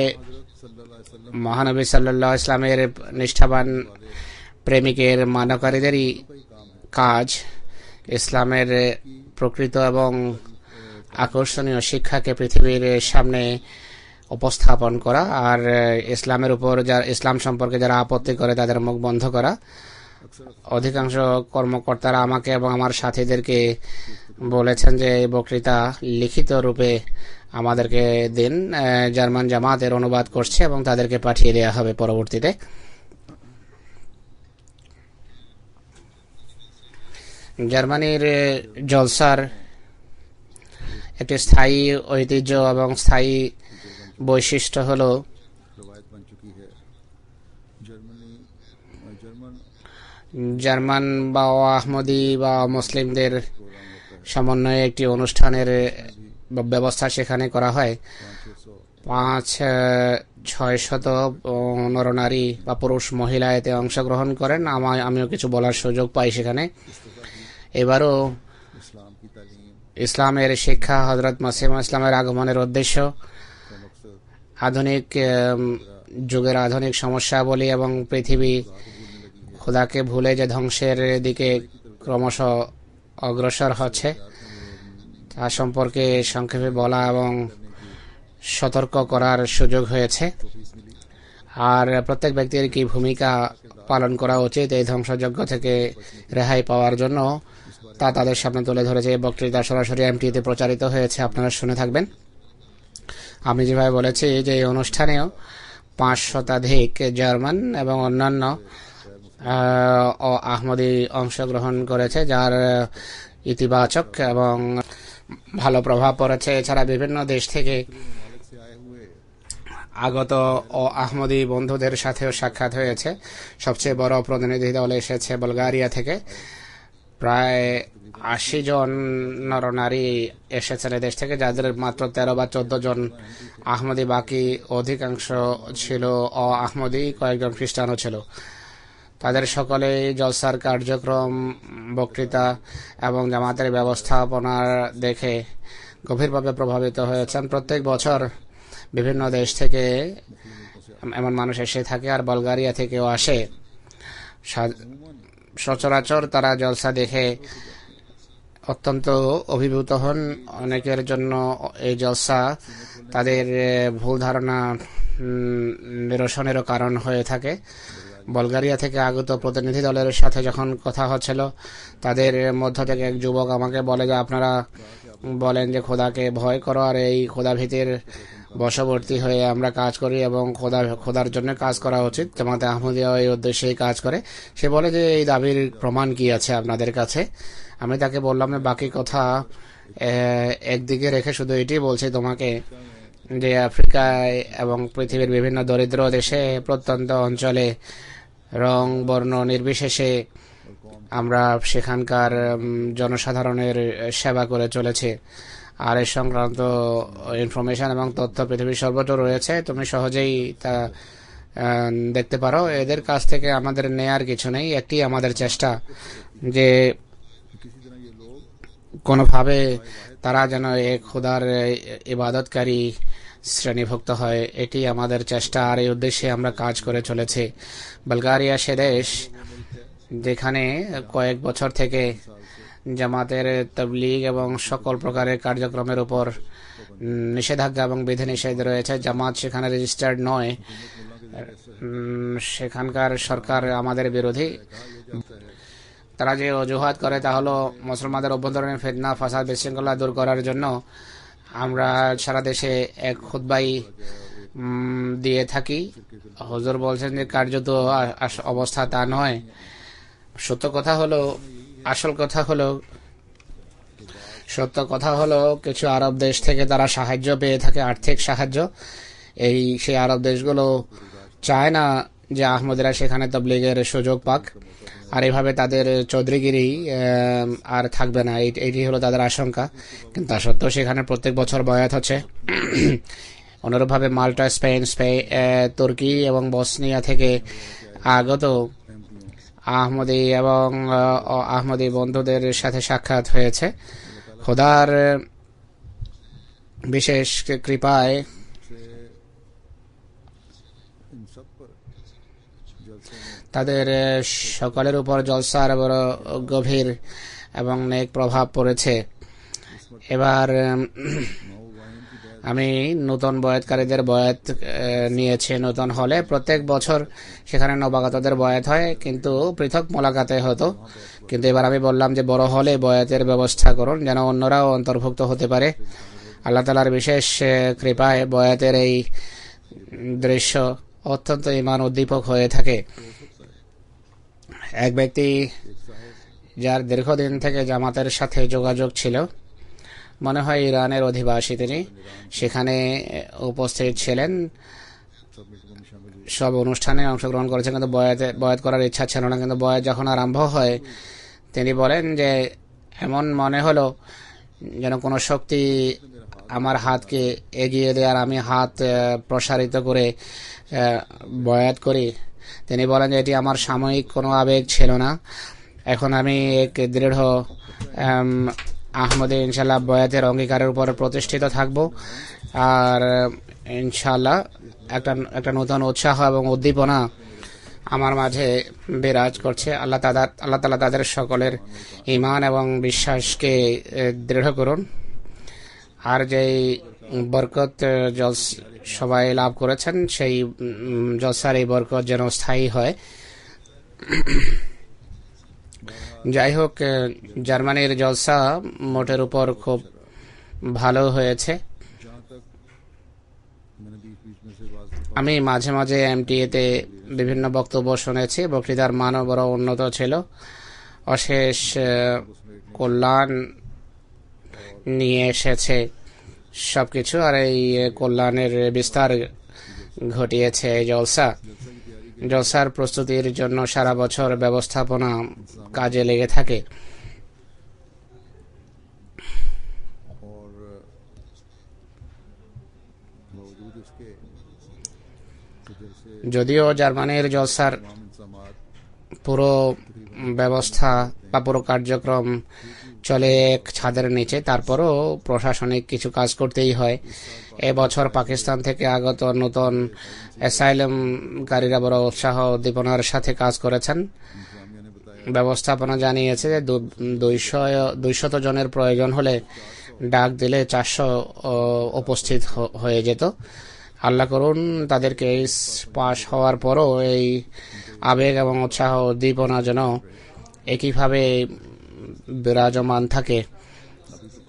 মহানবী সাল্লাল্লাহু আলাইহি ইসলামের নিষ্ঠাবান প্রেমিকের মানবকারীদেরই কাজ ইসলামের প্রকৃত এবং আকর্ষণীয় শিক্ষাকে পৃথিবীর সামনে উপস্থাপন করা, আর ইসলাম সম্পর্কে যারা আপত্তি করে তাদের মুখ বন্ধ করা। অধিকাংশ কর্মকর্তারা আমাকে এবং আমার সাথীদেরকে বলেছেন যে এই বক্তৃতা লিখিত রূপে আমাদেরকে দিন। জার্মান জামাত এর অনুবাদ করছে এবং তাদেরকে পাঠিয়ে দেওয়া হবে পরবর্তীতে। জার্মানির জলসার একটি স্থায়ী ঐতিহ্য এবং স্থায়ী বৈশিষ্ট্য হল জার্মান বা আহমদি বা মুসলিমদের সমন্বয়ে একটি অনুষ্ঠানের ব্যবস্থা সেখানে করা হয়। 500-600 নরনারী বা পুরুষ মহিলা এতে অংশগ্রহণ করেন। আমিও কিছু বলার সুযোগ পাই সেখানে। এবারও ইসলামের শিক্ষা, হযরত মসিহ ইসলামের আগমনের উদ্দেশ্য, আধুনিক যুগের আধুনিক সমস্যাবলী এবং পৃথিবী খোদাকে ভুলে যে ধ্বংসের দিকে ক্রমশ অগ্রসর হচ্ছে তা সম্পর্কে সংক্ষেপে বলা এবং সতর্ক করার সুযোগ হয়েছে। আর প্রত্যেক ব্যক্তির কি ভূমিকা পালন করা উচিত এই ধ্বংসযজ্ঞ থেকে রেহাই পাওয়ার জন্য তা তাদের সামনে তুলে ধরেছে। এই বক্তৃতা সরাসরি এমটিতে প্রচারিত হয়েছে, আপনারা শুনে থাকবেন। আমি যেভাবে বলেছি যে এই অনুষ্ঠানেও 5 শতাধিক জার্মান এবং অন্যান্য আহমদি অংশগ্রহণ করেছে, যার ইতিবাচক এবং ভালো প্রভাব পড়েছে। এছাড়া বিভিন্ন দেশ থেকে আগত আহমদি বন্ধুদের সাথেও সাক্ষাৎ হয়েছে। সবচেয়ে বড় প্রতিনিধি দল এসেছে বুলগারিয়া থেকে। প্রায় 80 জন নরনারী এসেছেন এদেশ থেকে, যাদের মাত্র 13 বা 14 জন আহমদি, বাকি অধিকাংশ ছিল আহমদি, কয়েকজন খ্রিস্টানও ছিল। তাদের সকলেই জলসার কার্যক্রম, বক্তৃতা এবং জামাতের ব্যবস্থাপনার দেখে গভীরভাবে প্রভাবিত হয়েছেন। প্রত্যেক বছর বিভিন্ন দেশ থেকে এমন মানুষ এসে থাকে, আর বুলগারিয়া থেকেও আসে। সচরাচর তারা জলসা দেখে অত্যন্ত অভিভূত হন। অনেকের জন্য এই জলসা তাদের ভুল ধারণা নিরসনেরও কারণ হয়ে থাকে। বুলগারিয়া থেকে আগত প্রতিনিধি দলের সাথে যখন কথা হচ্ছিল, তাদের মধ্য থেকে এক যুবক আমাকে বলে যে আপনারা বলেন যে খোদাকে ভয় করো, আর এই খোদা ভীতির বশবর্তী হয়ে আমরা কাজ করি এবং খোদার জন্য কাজ করা উচিত। জামাতে আহমদিয়া এই উদ্দেশ্যেই কাজ করে। সে বলে যে এই দাবির প্রমাণ কি আছে আপনাদের কাছে? আমি তাকে বললাম যে বাকি কথা একদিকে রেখে শুধু এটি বলছি তোমাকে যে আফ্রিকায় এবং পৃথিবীর বিভিন্ন দরিদ্র দেশে, প্রত্যন্ত অঞ্চলে রং বর্ণ নির্বিশেষে আমরা সেখানকার জনসাধারণের সেবা করে চলেছি। আর এ সংক্রান্ত ইনফরমেশন এবং তথ্য পৃথিবীর সর্বত্র রয়েছে, তুমি সহজেই তা দেখতে পারো। এদের কাছ থেকে আমাদের নেয়ার কিছু নেই। একটি আমাদের চেষ্টা যে কোনোভাবে তারা যেন এক খোদার ইবাদতকারী শ্রেণীভুক্ত হয়, এটি আমাদের চেষ্টা। আর এই উদ্দেশ্যে আমরা কাজ করে চলেছি। বুলগারিয়া সে দেশ যেখানে কয়েক বছর থেকে জামাতের তাবলীগ এবং সকল প্রকারের কার্যক্রমের উপর নিষেধাজ্ঞা এবং বিধিনিষেধ রয়েছে। জামাত সেখানে রেজিস্টার্ড নয়, সেখানকার সরকার আমাদের বিরোধী। তারা যে অজুহাত করে তা হলো মুসলমানদের অভ্যন্তরীণ ফিতনা ফাসাদ বিশৃঙ্খলা দূর করার জন্য আমরা সারা দেশে এক খুতবাই দিয়ে থাকি। হুজুর বলছেন যে কার্যত অবস্থা তা নয়। সত্য কথা হলো, আসল কথা হলো, সত্য কথা হলো কিছু আরব দেশ থেকে তারা সাহায্য পেয়ে থাকে, আর্থিক সাহায্য। সেই আরব দেশগুলো চায় না যে আহমদীরা সেখানে তাবলীগের সুযোগ পাক, আর এভাবে তাদের চৌধুরীগিরি আর থাকবে না, এইটি হলো তাদের আশঙ্কা। কিন্তু তা সত্ত্বেও সেখানে প্রত্যেক বছর বয়াত হচ্ছে। অনুরূপভাবে মাল্টা, স্পেন, তুর্কি এবং বসনিয়া থেকে আগত আহমদী এবং আহমদী বন্ধুদের সাথে সাক্ষাৎ হয়েছে। খোদার বিশেষ কৃপায় তাদের সকলের উপর জলসার বড় গভীর এবং নেক প্রভাব পড়েছে। এবার আমি নতুন বয়াতকারীদের বয়াত নিয়েছি নতুন হলে। প্রত্যেক বছর সেখানে নবাগতদের বয়াত হয়, কিন্তু পৃথক মোলাকাতে হতো। কিন্তু এবার আমি বললাম যে বড় হলে বয়াতের ব্যবস্থা করুন, যেন অন্যরাও অন্তর্ভুক্ত হতে পারে। আল্লাহ তাআলার বিশেষ কৃপায় বয়াতের এই দৃশ্য অত্যন্ত ঈমান উদ্দীপক হয়ে থাকে। এক ব্যক্তি যার দীর্ঘদিন থেকে জামাতের সাথে যোগাযোগ ছিল, মনে হয় ইরানের অধিবাসী, তিনি সেখানে উপস্থিত ছিলেন, সব অনুষ্ঠানে অংশগ্রহণ করেছেন, কিন্তু বয়াত করার ইচ্ছা ছিল না। কিন্তু বয়াত যখন আরম্ভ হয় তিনি বলেন যে এমন মনে হলো যেন কোনো শক্তি আমার হাতকে এগিয়ে দেয় আর আমি হাত প্রসারিত করে বয়াত করি। তিনি বলেন যে এটি আমার সাময়িক কোনো আবেগ ছিল না, এখন আমি এক দৃঢ় আহমদী ইনশাল্লাহ বয়াতের অঙ্গীকারের উপর প্রতিষ্ঠিত থাকব। আর ইনশাল্লাহ একটা নতুন উৎসাহ এবং উদ্দীপনা আমার মাঝে বিরাজ করছে। আল্লাহ তাআলা তাদের সকলের ঈমান এবং বিশ্বাসকে দৃঢ় করুন। আর যেই বরকত সবাই লাভ করেছেন, সেই জলসার এই বরকত যেন স্থায়ী হয়। যাই হোক, জার্মানির জলসা মোটের উপর খুব ভালো হয়েছে। আমি মাঝে মাঝে এমটিএতে বিভিন্ন বক্তব্য শুনেছি, বক্তৃতার মানও বড় উন্নত ছিল। অশেষ কল্যাণ নিয়ে এসেছে সবকিছু, আর এই কল্যাণের বিস্তার ঘটিয়েছে এই জলসার প্রস্তুতির জন্য সারা বছর ব্যবস্থাপনা কাজে লেগে থাকে। যদিও জার্মানির জলসার পুরো ব্যবস্থা বা পুরো কার্যক্রম চলে এক ছাদের নিচে, তারপরও প্রশাসনিক কিছু কাজ করতেই হয়। এবছর পাকিস্তান থেকে আগত নতুন অ্যাসাইলামকারীরা বড় উৎসাহ উদ্দীপনার সাথে কাজ করেছেন। ব্যবস্থাপনা জানিয়েছে যে 200 জনের প্রয়োজন হলে ডাক দিলে 400 উপস্থিত হয়ে যেত। আল্লাহ করুন তাদেরকে পাশ হওয়ার পরও এই আবেগ এবং উৎসাহ উদ্দীপনা যেন একইভাবে বিরাজমান থাকে।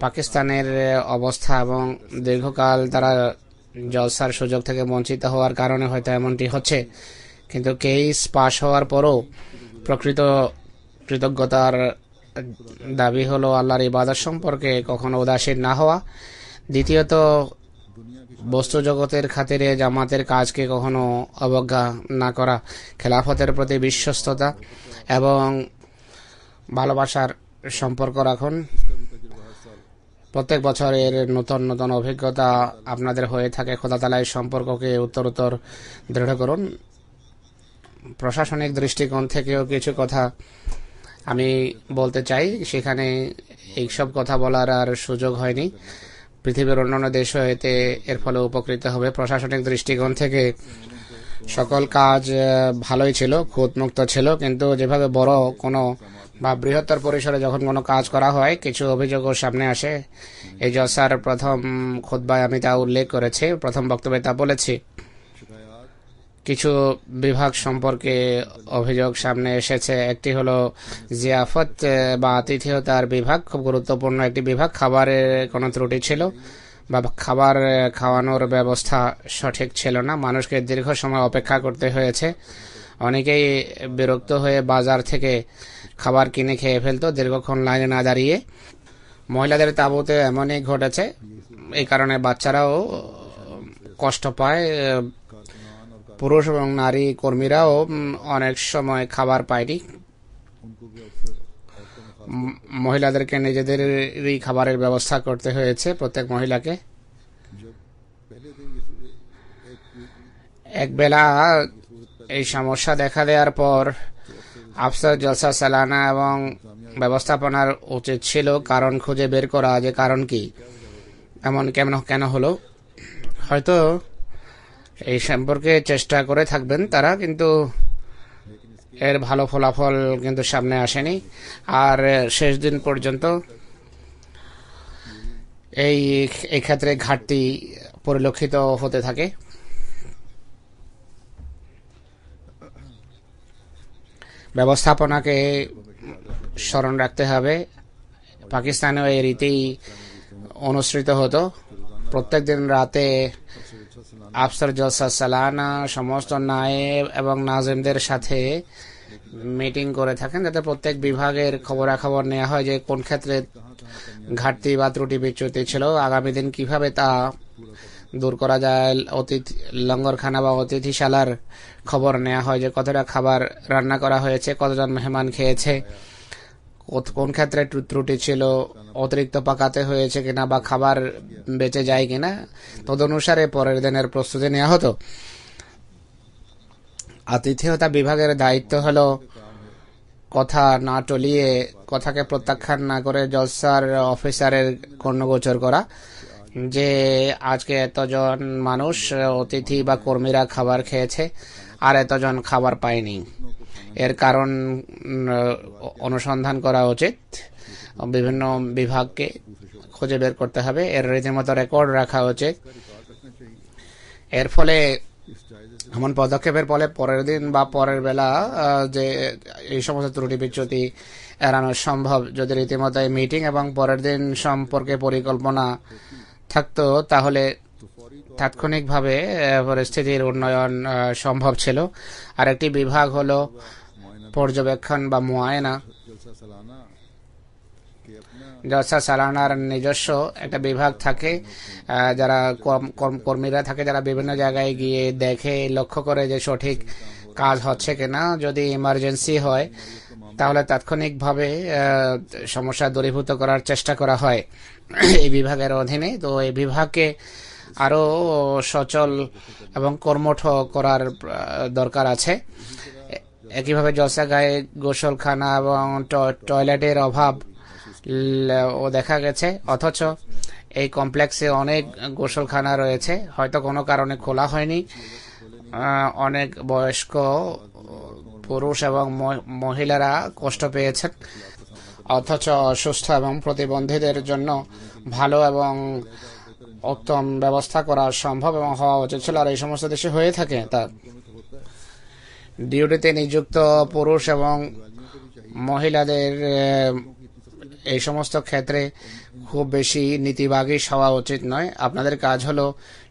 পাকিস্তানের অবস্থা এবং দীর্ঘকাল তারা জলসার সুযোগ থেকে বঞ্চিত হওয়ার কারণে হয়তো এমনটি হচ্ছে, কিন্তু কেস পাশ হওয়ার পরও প্রকৃত কৃতজ্ঞতার দাবি হলো আল্লাহর ইবাদত সম্পর্কে কখনো উদাসীন না হওয়া। দ্বিতীয়ত, বস্তু জগতের খাতিরে জামাতের কাজকে কখনো অবজ্ঞা না করা, খেলাফতের প্রতি বিশ্বস্ততা এবং ভালোবাসার সম্পর্ক রাখুন। প্রত্যেক বছরের নতুন নতুন অভিজ্ঞতা আপনাদের হয়ে থাকে। খোদা তাআলা এই সম্পর্ককে উত্তরোত্তর দৃঢ় করুন। প্রশাসনিক দৃষ্টিকোণ থেকেও কিছু কথা আমি বলতে চাই, সেখানে এইসব কথা বলার আর সুযোগ হয়নি। পৃথিবীর অন্যান্য দেশও এর ফলে উপকৃত হবে। প্রশাসনিক দৃষ্টিকোণ থেকে সকল কাজ ভালোই ছিল, খুঁতমুক্ত ছিল, কিন্তু যেভাবে বড় কোনো বা বৃহত্তর পরিসরে যখন কোনো কাজ করা হয় কিছু অভিযোগও সামনে আসে। এই জলসার প্রথম খুতবায় আমি তা উল্লেখ করেছি, প্রথম বক্তব্যে তা বলেছি। কিছু বিভাগ সম্পর্কে অভিযোগ সামনে এসেছে। একটি হলো জিয়াফত বা আতিথেয়তার বিভাগ, খুব গুরুত্বপূর্ণ একটি বিভাগ। খাবারের কোনো ত্রুটি ছিল বা খাবার খাওয়ানোর ব্যবস্থা সঠিক ছিল না, মানুষকে দীর্ঘ সময় অপেক্ষা করতে হয়েছে। অনেকেই বিরক্ত হয়ে বাজার থেকে খাবার কিনে খেয়ে ফেলতো দীর্ঘক্ষণ লাইনে না দাঁড়িয়ে। মহিলাদের তাঁবুতে এমনই ঘটেছে, এই কারণে বাচ্চারাও কষ্ট পায়। পুরুষ এবং নারী কর্মীরাও অনেক সময় খাবার পায়নি। মহিলাদেরকে নিজেদেরই খাবারের ব্যবস্থা করতে হয়েছে প্রত্যেক মহিলাকে। একবেলা এই সমস্যা দেখা দেওয়ার পর আফসার জলসা সালানা এবং ব্যবস্থাপনার উচিত ছিল কারণ খুঁজে বের করা, যে কারণ কি, এমন কেন হলো। হয়তো এই সম্পর্কে চেষ্টা করে থাকবেন তারা, কিন্তু এর ভালো ফলাফল কিন্তু সামনে আসেনি। আর শেষ দিন পর্যন্ত এই ক্ষেত্রে ঘাটতি পরিলক্ষিত হতে থাকে। ব্যবস্থাপনাকে স্মরণ রাখতে হবে। পাকিস্তানেও এই রীতি অনুসৃত হতো। প্রত্যেক দিন রাতে আফসার জলসা সালানা সমস্ত নায়েব এবং নাজিমদের সাথে মিটিং করে থাকেন, যাতে প্রত্যেক বিভাগের খবরাখবর নেওয়া হয় যে কোন ক্ষেত্রে ঘাটতি বা ত্রুটি বিচ্যুতি ছিল, আগামী দিন কিভাবে তা দূর করা যায়। লঙ্গরখানা বা অতিথিশালার খবর নেওয়া হয় যে কতটা খাবার রান্না করা হয়েছে, কতজন মেহমান খেয়েছে, কোন ক্ষেত্রে ত্রুটি ছিল, অতিরিক্ত পাকাতে হয়েছে কিনা বা খাবার বেঁচে যায় কিনা। তদনুসারে পরের দিনের প্রস্তুতি নেওয়া হতো। আতিথেয়তা বিভাগের দায়িত্ব হলো কথা না টলিয়ে, কথাকে প্রত্যাখ্যান না করে জলসার অফিসারের কর্ণগোচর করা যে আজকে এতজন মানুষ অতিথি বা কর্মীরা খাবার খেয়েছে আর এতজন খাবার পায়নি। এর কারণ অনুসন্ধান করা উচিত, বিভিন্ন বিভাগকে খুঁজে বের করতে হবে, এর রীতিমতো রেকর্ড রাখা উচিত। এর ফলে এমন পদক্ষেপের ফলে পরের দিন বা পরের বেলা যে এই সমস্ত ত্রুটি বিচ্যুতি এড়ানো সম্ভব। যদি রীতিমতো মিটিং এবং পরের দিন সম্পর্কে পরিকল্পনা থাকতো তাহলে তাৎক্ষণিকভাবে পরিস্থিতির উন্নয়ন সম্ভব ছিল। আরেকটি বিভাগ হলো পর্যবেক্ষণ বা মুআয়না। জলসা সালানার নিজস্ব একটা বিভাগ থাকে, যারা কর্মীরা থাকে, যারা বিভিন্ন জায়গায় গিয়ে দেখে, লক্ষ্য করে যে সঠিক কাজ হচ্ছে কিনা। যদি ইমার্জেন্সি হয় তাহলে তাৎক্ষণিকভাবে সমস্যা দূরীভূত করার চেষ্টা করা হয় এই বিভাগের অধীনে। তো এই বিভাগকে আরও সচল এবং কর্মঠ করার দরকার আছে। একইভাবে জলসাগায়ে গোসলখানা এবং টয়লেটের অভাব ও দেখা গেছে, অথচ এই কমপ্লেক্সে অনেক গোসলখানা রয়েছে, হয়তো কোনো কারণে খোলা হয়নি। অনেক বয়স্ক পুরুষ এবং মহিলারা কষ্ট পেয়েছেন, অথচ অসুস্থ এবং প্রতিবন্ধীদের জন্য ভালো এবং উত্তম ব্যবস্থা করা সম্ভব এবং হওয়া উচিত ছিল। আর এই সমস্ত দেশে হয়ে থাকে। তা ডিউটিতে নিযুক্ত পুরুষ এবং মহিলাদের এই সমস্ত ক্ষেত্রে খুব বেশি নীতিবাগী হওয়া উচিত নয়। আপনাদের কাজ হলো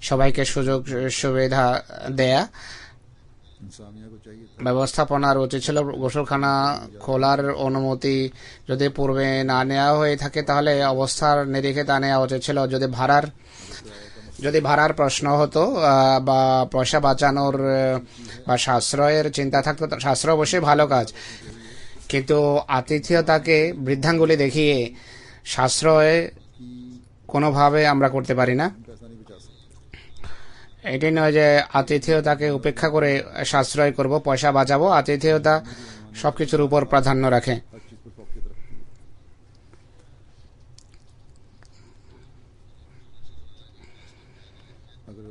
সবাইকে সুযোগ সুবিধা দেয়া। ব্যবস্থাপনার উচিত ছিল গোসলখানা খোলার অনুমতি যদি পূর্বে না নেওয়া হয়ে থাকে তাহলে অবস্থার নিরিখে তা নেওয়া উচিত ছিল। যদি ভাড়ার প্রশ্ন হতো বা পয়সা বাঁচানোর বা সাশ্রয়ের চিন্তা থাকতো, সাশ্রয় অবশ্যই ভালো কাজ, কিন্তু আতিথেয়তাকে বৃদ্ধাঙ্গুলি দেখিয়ে সাশ্রয় কোনোভাবে আমরা করতে পারি না। এটি নয় যে আতিথেয়তাকে উপেক্ষা করে সাশ্রয় করব, পয়সা বাঁচাবো। আতিথেয়তা সবকিছুর উপর প্রাধান্য রাখে।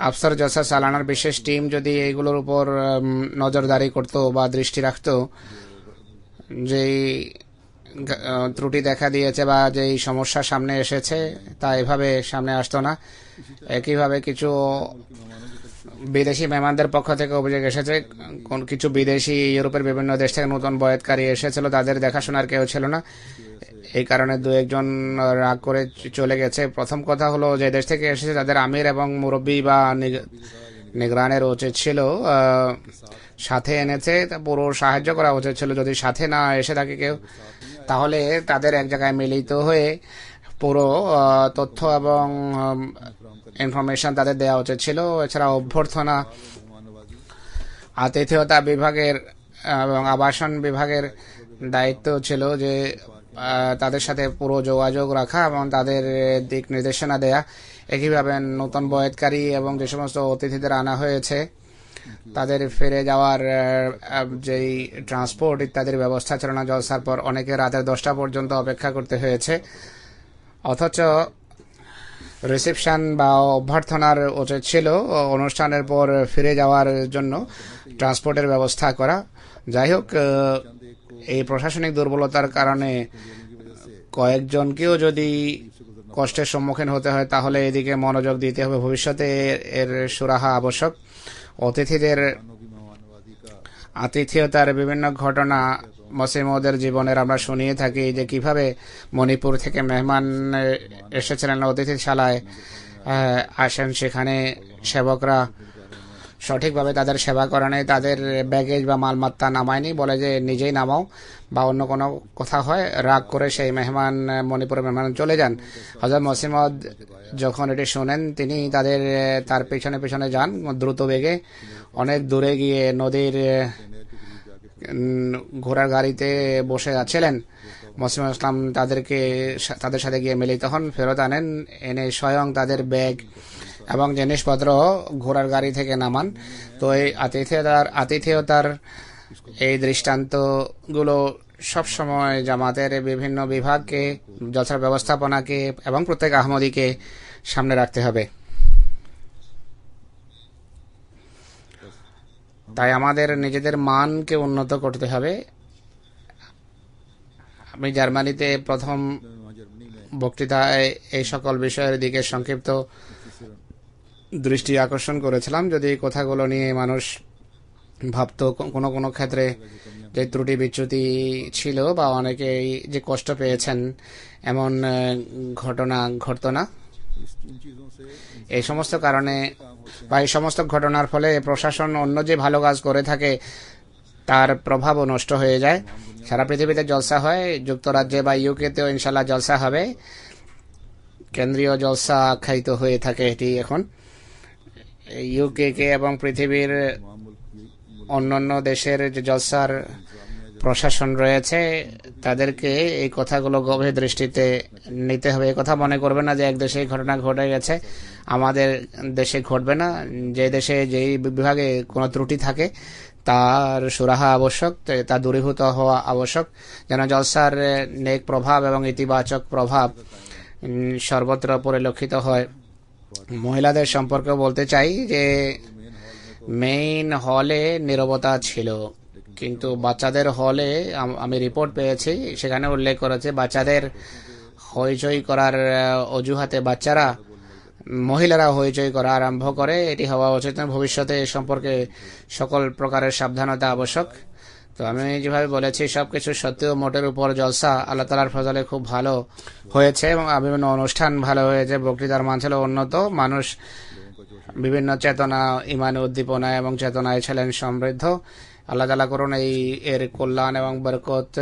আফসার জলসা সালানার বিশেষ টিম যদি এগুলোর উপর নজরদারি করত বা দৃষ্টি রাখত, যেই ত্রুটি দেখা দিয়েছে বা যেই সমস্যা সামনে এসেছে তা এভাবে সামনে আসতো না। একইভাবে কিছু বিদেশি মেহমানদের পক্ষ থেকে অভিযোগ এসেছে কোন কিছু বিদেশি ইউরোপের বিভিন্ন দেশ থেকে নতুন বয়াতকারী এসেছিল, তাদের দেখাশোনার কেউ ছিল না। এই কারণে দু একজন রাগ করে চলে গেছে। প্রথম কথা হলো, যে দেশ থেকে এসেছে তাদের আমির এবং মুরব্বী বা নিগরানের উচিত ছিল সাথে এনেছে, পুরো সাহায্য করা উচিত ছিল। যদি সাথে না এসে থাকে কেউ, তাহলে তাদের এক জায়গায় মিলিত হয়ে পুরো তথ্য এবং ইনফরমেশন তাদের দেওয়া উচিত ছিল। এছাড়া অভ্যর্থনা, আতিথেয়তা বিভাগের এবং আবাসন বিভাগের দায়িত্ব ছিল যে তাদের সাথে পুরো যোগাযোগ রাখা এবং তাদের দিক নির্দেশনা দেয়া। একইভাবে নতুন বয়াতকারী এবং যে সমস্ত অতিথিদের আনা হয়েছে তাদের ফিরে যাওয়ার যেই ট্রান্সপোর্ট ইত্যাদির ব্যবস্থা ছিল না। জলসার পর অনেকে রাতের 10টা পর্যন্ত অপেক্ষা করতে হয়েছে, অথচ রিসেপশন বা অভ্যর্থনার উচিত ছিল অনুষ্ঠানের পর ফিরে যাওয়ার জন্য ট্রান্সপোর্টের ব্যবস্থা করা। যাই হোক, এই প্রশাসনিক দুর্বলতার কারণে কয়েকজনকেও যদি কষ্টের সম্মুখীন হতে হয়, তাহলে এদিকে মনোযোগ দিতে হবে। ভবিষ্যতে এর সুরাহা আবশ্যক। অতিথিদের আতিথেয়তার বিভিন্ন ঘটনা মুসলিমদের জীবনের আমরা শুনিয়ে থাকি, যে কিভাবে মণিপুর থেকে মেহমান এসেছিলেন অতিথিশালায় আসেন, সেখানে সেবকরা সঠিকভাবে তাদের সেবা করে নাই, তাদের ব্যাগেজ বা মালমাত্তা নামায়নি, বলে যে নিজেই নামাও বা অন্য কোনো কথা হয়, রাগ করে সেই মেহমান মণিপুরের মেহমান চলে যান। হযরত মসিহ মাউদ যখন এটি শোনেন, তিনি তার পেছনে পেছনে যান দ্রুত বেগে, অনেক দূরে গিয়ে নদীর ঘোড়ার গাড়িতে বসে আছিলেন। মসিহ মাউদ ইসলাম তাদের সাথে গিয়ে মিলিত হন, ফেরত আনেন, এনে স্বয়ং তাদের ব্যাগ এবং জিনিসপত্র ঘোড়ার গাড়ি থেকে নামান। তো এই আতিথেয়তার এই দৃষ্টান্তগুলো সবসময় জামাতের বিভিন্ন বিভাগকে, যথার ব্যবস্থাপনাকে এবং প্রত্যেক আহমদীকে সামনে রাখতে হবে। তাই আমাদের নিজেদের মানকে উন্নত করতে হবে। আমি জার্মানিতে প্রথম বক্তৃতায় এই সকল বিষয়ের দিকে সংক্ষিপ্ত দৃষ্টি আকর্ষণ করেছিলাম। যদি কথাগুলো নিয়ে মানুষ ভাবতো কোনো কোনো ক্ষেত্রে যে ত্রুটি বিচ্যুতি ছিল বা অনেকেই যে কষ্ট পেয়েছেন, এমন ঘটনা ঘটতো না। এই সমস্ত কারণে বা এই সমস্ত ঘটনার ফলে প্রশাসন অন্য যে ভালো কাজ করে থাকে তার প্রভাবও নষ্ট হয়ে যায়। সারা পৃথিবীতে জলসা হয়, যুক্তরাজ্যে বা ইউকেতেও ইনশাল্লাহ জলসা হবে, কেন্দ্রীয় জলসা আখ্যায়িত হয়ে থাকে এটি এখন। ইউকে এবং পৃথিবীর অন্যান্য দেশের যে জলসার প্রশাসন রয়েছে তাদেরকে এই কথাগুলো গভীর দৃষ্টিতে নিতে হবে। এই কথা মনে করবে না যে এক দেশে ঘটনা ঘটে গেছে আমাদের দেশে ঘটবে না। যে দেশে যেই বিভাগে কোনো ত্রুটি থাকে তার সুরাহা আবশ্যক, তা দূরীভূত হওয়া আবশ্যক, যেন জলসার নেক প্রভাব এবং ইতিবাচক প্রভাব সর্বত্র পরিলক্ষিত হয়। মহিলাদের সম্পর্কে বলতে চাই যে মেইন হলে নীরবতা ছিল, কিন্তু বাচ্চাদের হলে আমি রিপোর্ট পেয়েছি, সেখানে উল্লেখ করেছে বাচ্চাদের হইচই করার অজুহাতে মহিলারা হইচই করা আরম্ভ করে। এটি হওয়া উচিত না। ভবিষ্যতে এ সম্পর্কে সকল প্রকারের সাবধানতা আবশ্যক। তো আমি যেভাবে বলেছি, সবকিছু সত্ত্বেও মোটের উপর জলসা আল্লাহ তাআলার ফজলে খুব ভালো হয়েছে এবং বিভিন্ন অনুষ্ঠান ভালো হয়েছে। বক্তৃতার মান ছিল উন্নত, মানুষ বিভিন্ন চেতনা, ইমান, উদ্দীপনা এবং চেতনায় ছিলেন সমৃদ্ধ। আল্লাহ তাআলা করুন এর কল্যাণ এবং বরকত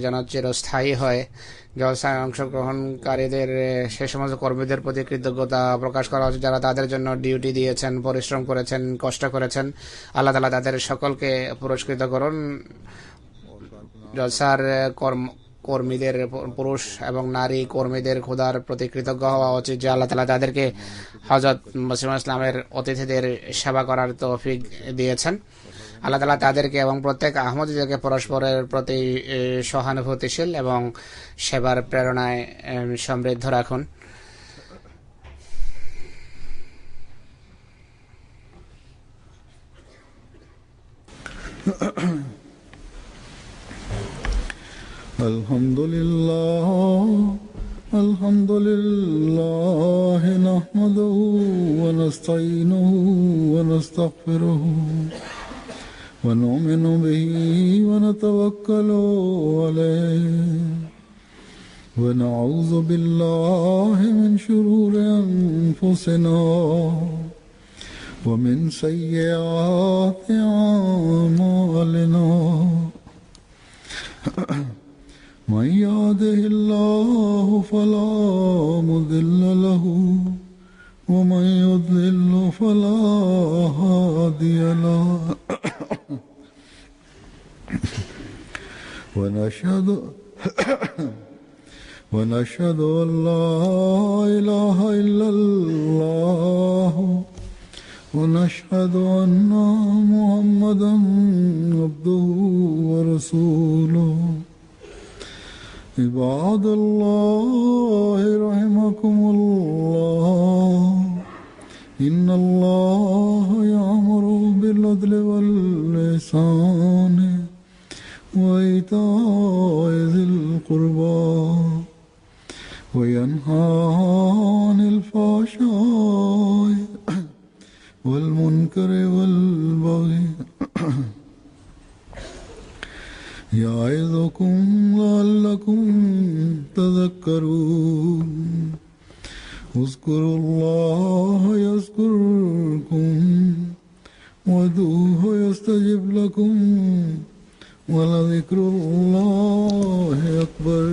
যেন চিরস্থায়ী হয়। জলসায় অংশগ্রহণকারীদের সে সমস্ত কর্মীদের প্রতি কৃতজ্ঞতা প্রকাশ করা হচ্ছে যারা তাদের জন্য ডিউটি দিয়েছেন, পরিশ্রম করেছেন, কষ্ট করেছেন। আল্লাহ তাআলা তাদের সকলকে পুরস্কৃত করুন। জলসার কর্মীদের, পুরুষ এবং নারী কর্মীদের খোদার প্রতি কৃতজ্ঞ হওয়া উচিত যে আল্লাহ তাআলা তাদেরকে হযরত মসিহ মাউদ ইসলামের অতিথিদের সেবা করার তৌফিক দিয়েছেন। আল্লাহ তাআলা তাদেরকে এবং প্রত্যেক আহমদীদেরকে পরস্পরের প্রতি সহানুভূতিশীল এবং সেবার প্রেরণায় সমৃদ্ধ রাখুন। আলহামদুলিল্লাহ الحمد لله نحمده ونستعينه ونستغفره ونؤمن به ونتوكل عليه ونعوذ بالله من شرور أنفسنا ومن سيئات أعمالنا من يهده الله فلا مضل له ومن يضلل فلا هادي له ونشهد أن لا إله إلا الله ونشهد أن محمدا عبده ورسوله عباد الله رحمكم الله إن الله يأمر بالعدل والإحسان وإيتاء ذي القربى وينهى عن الفحشاء والمنكر والبغي يعظكم لعلكم تذكرون اذكروا الله يذكركم وادعوه يستجب لكم ولذكر الله أكبر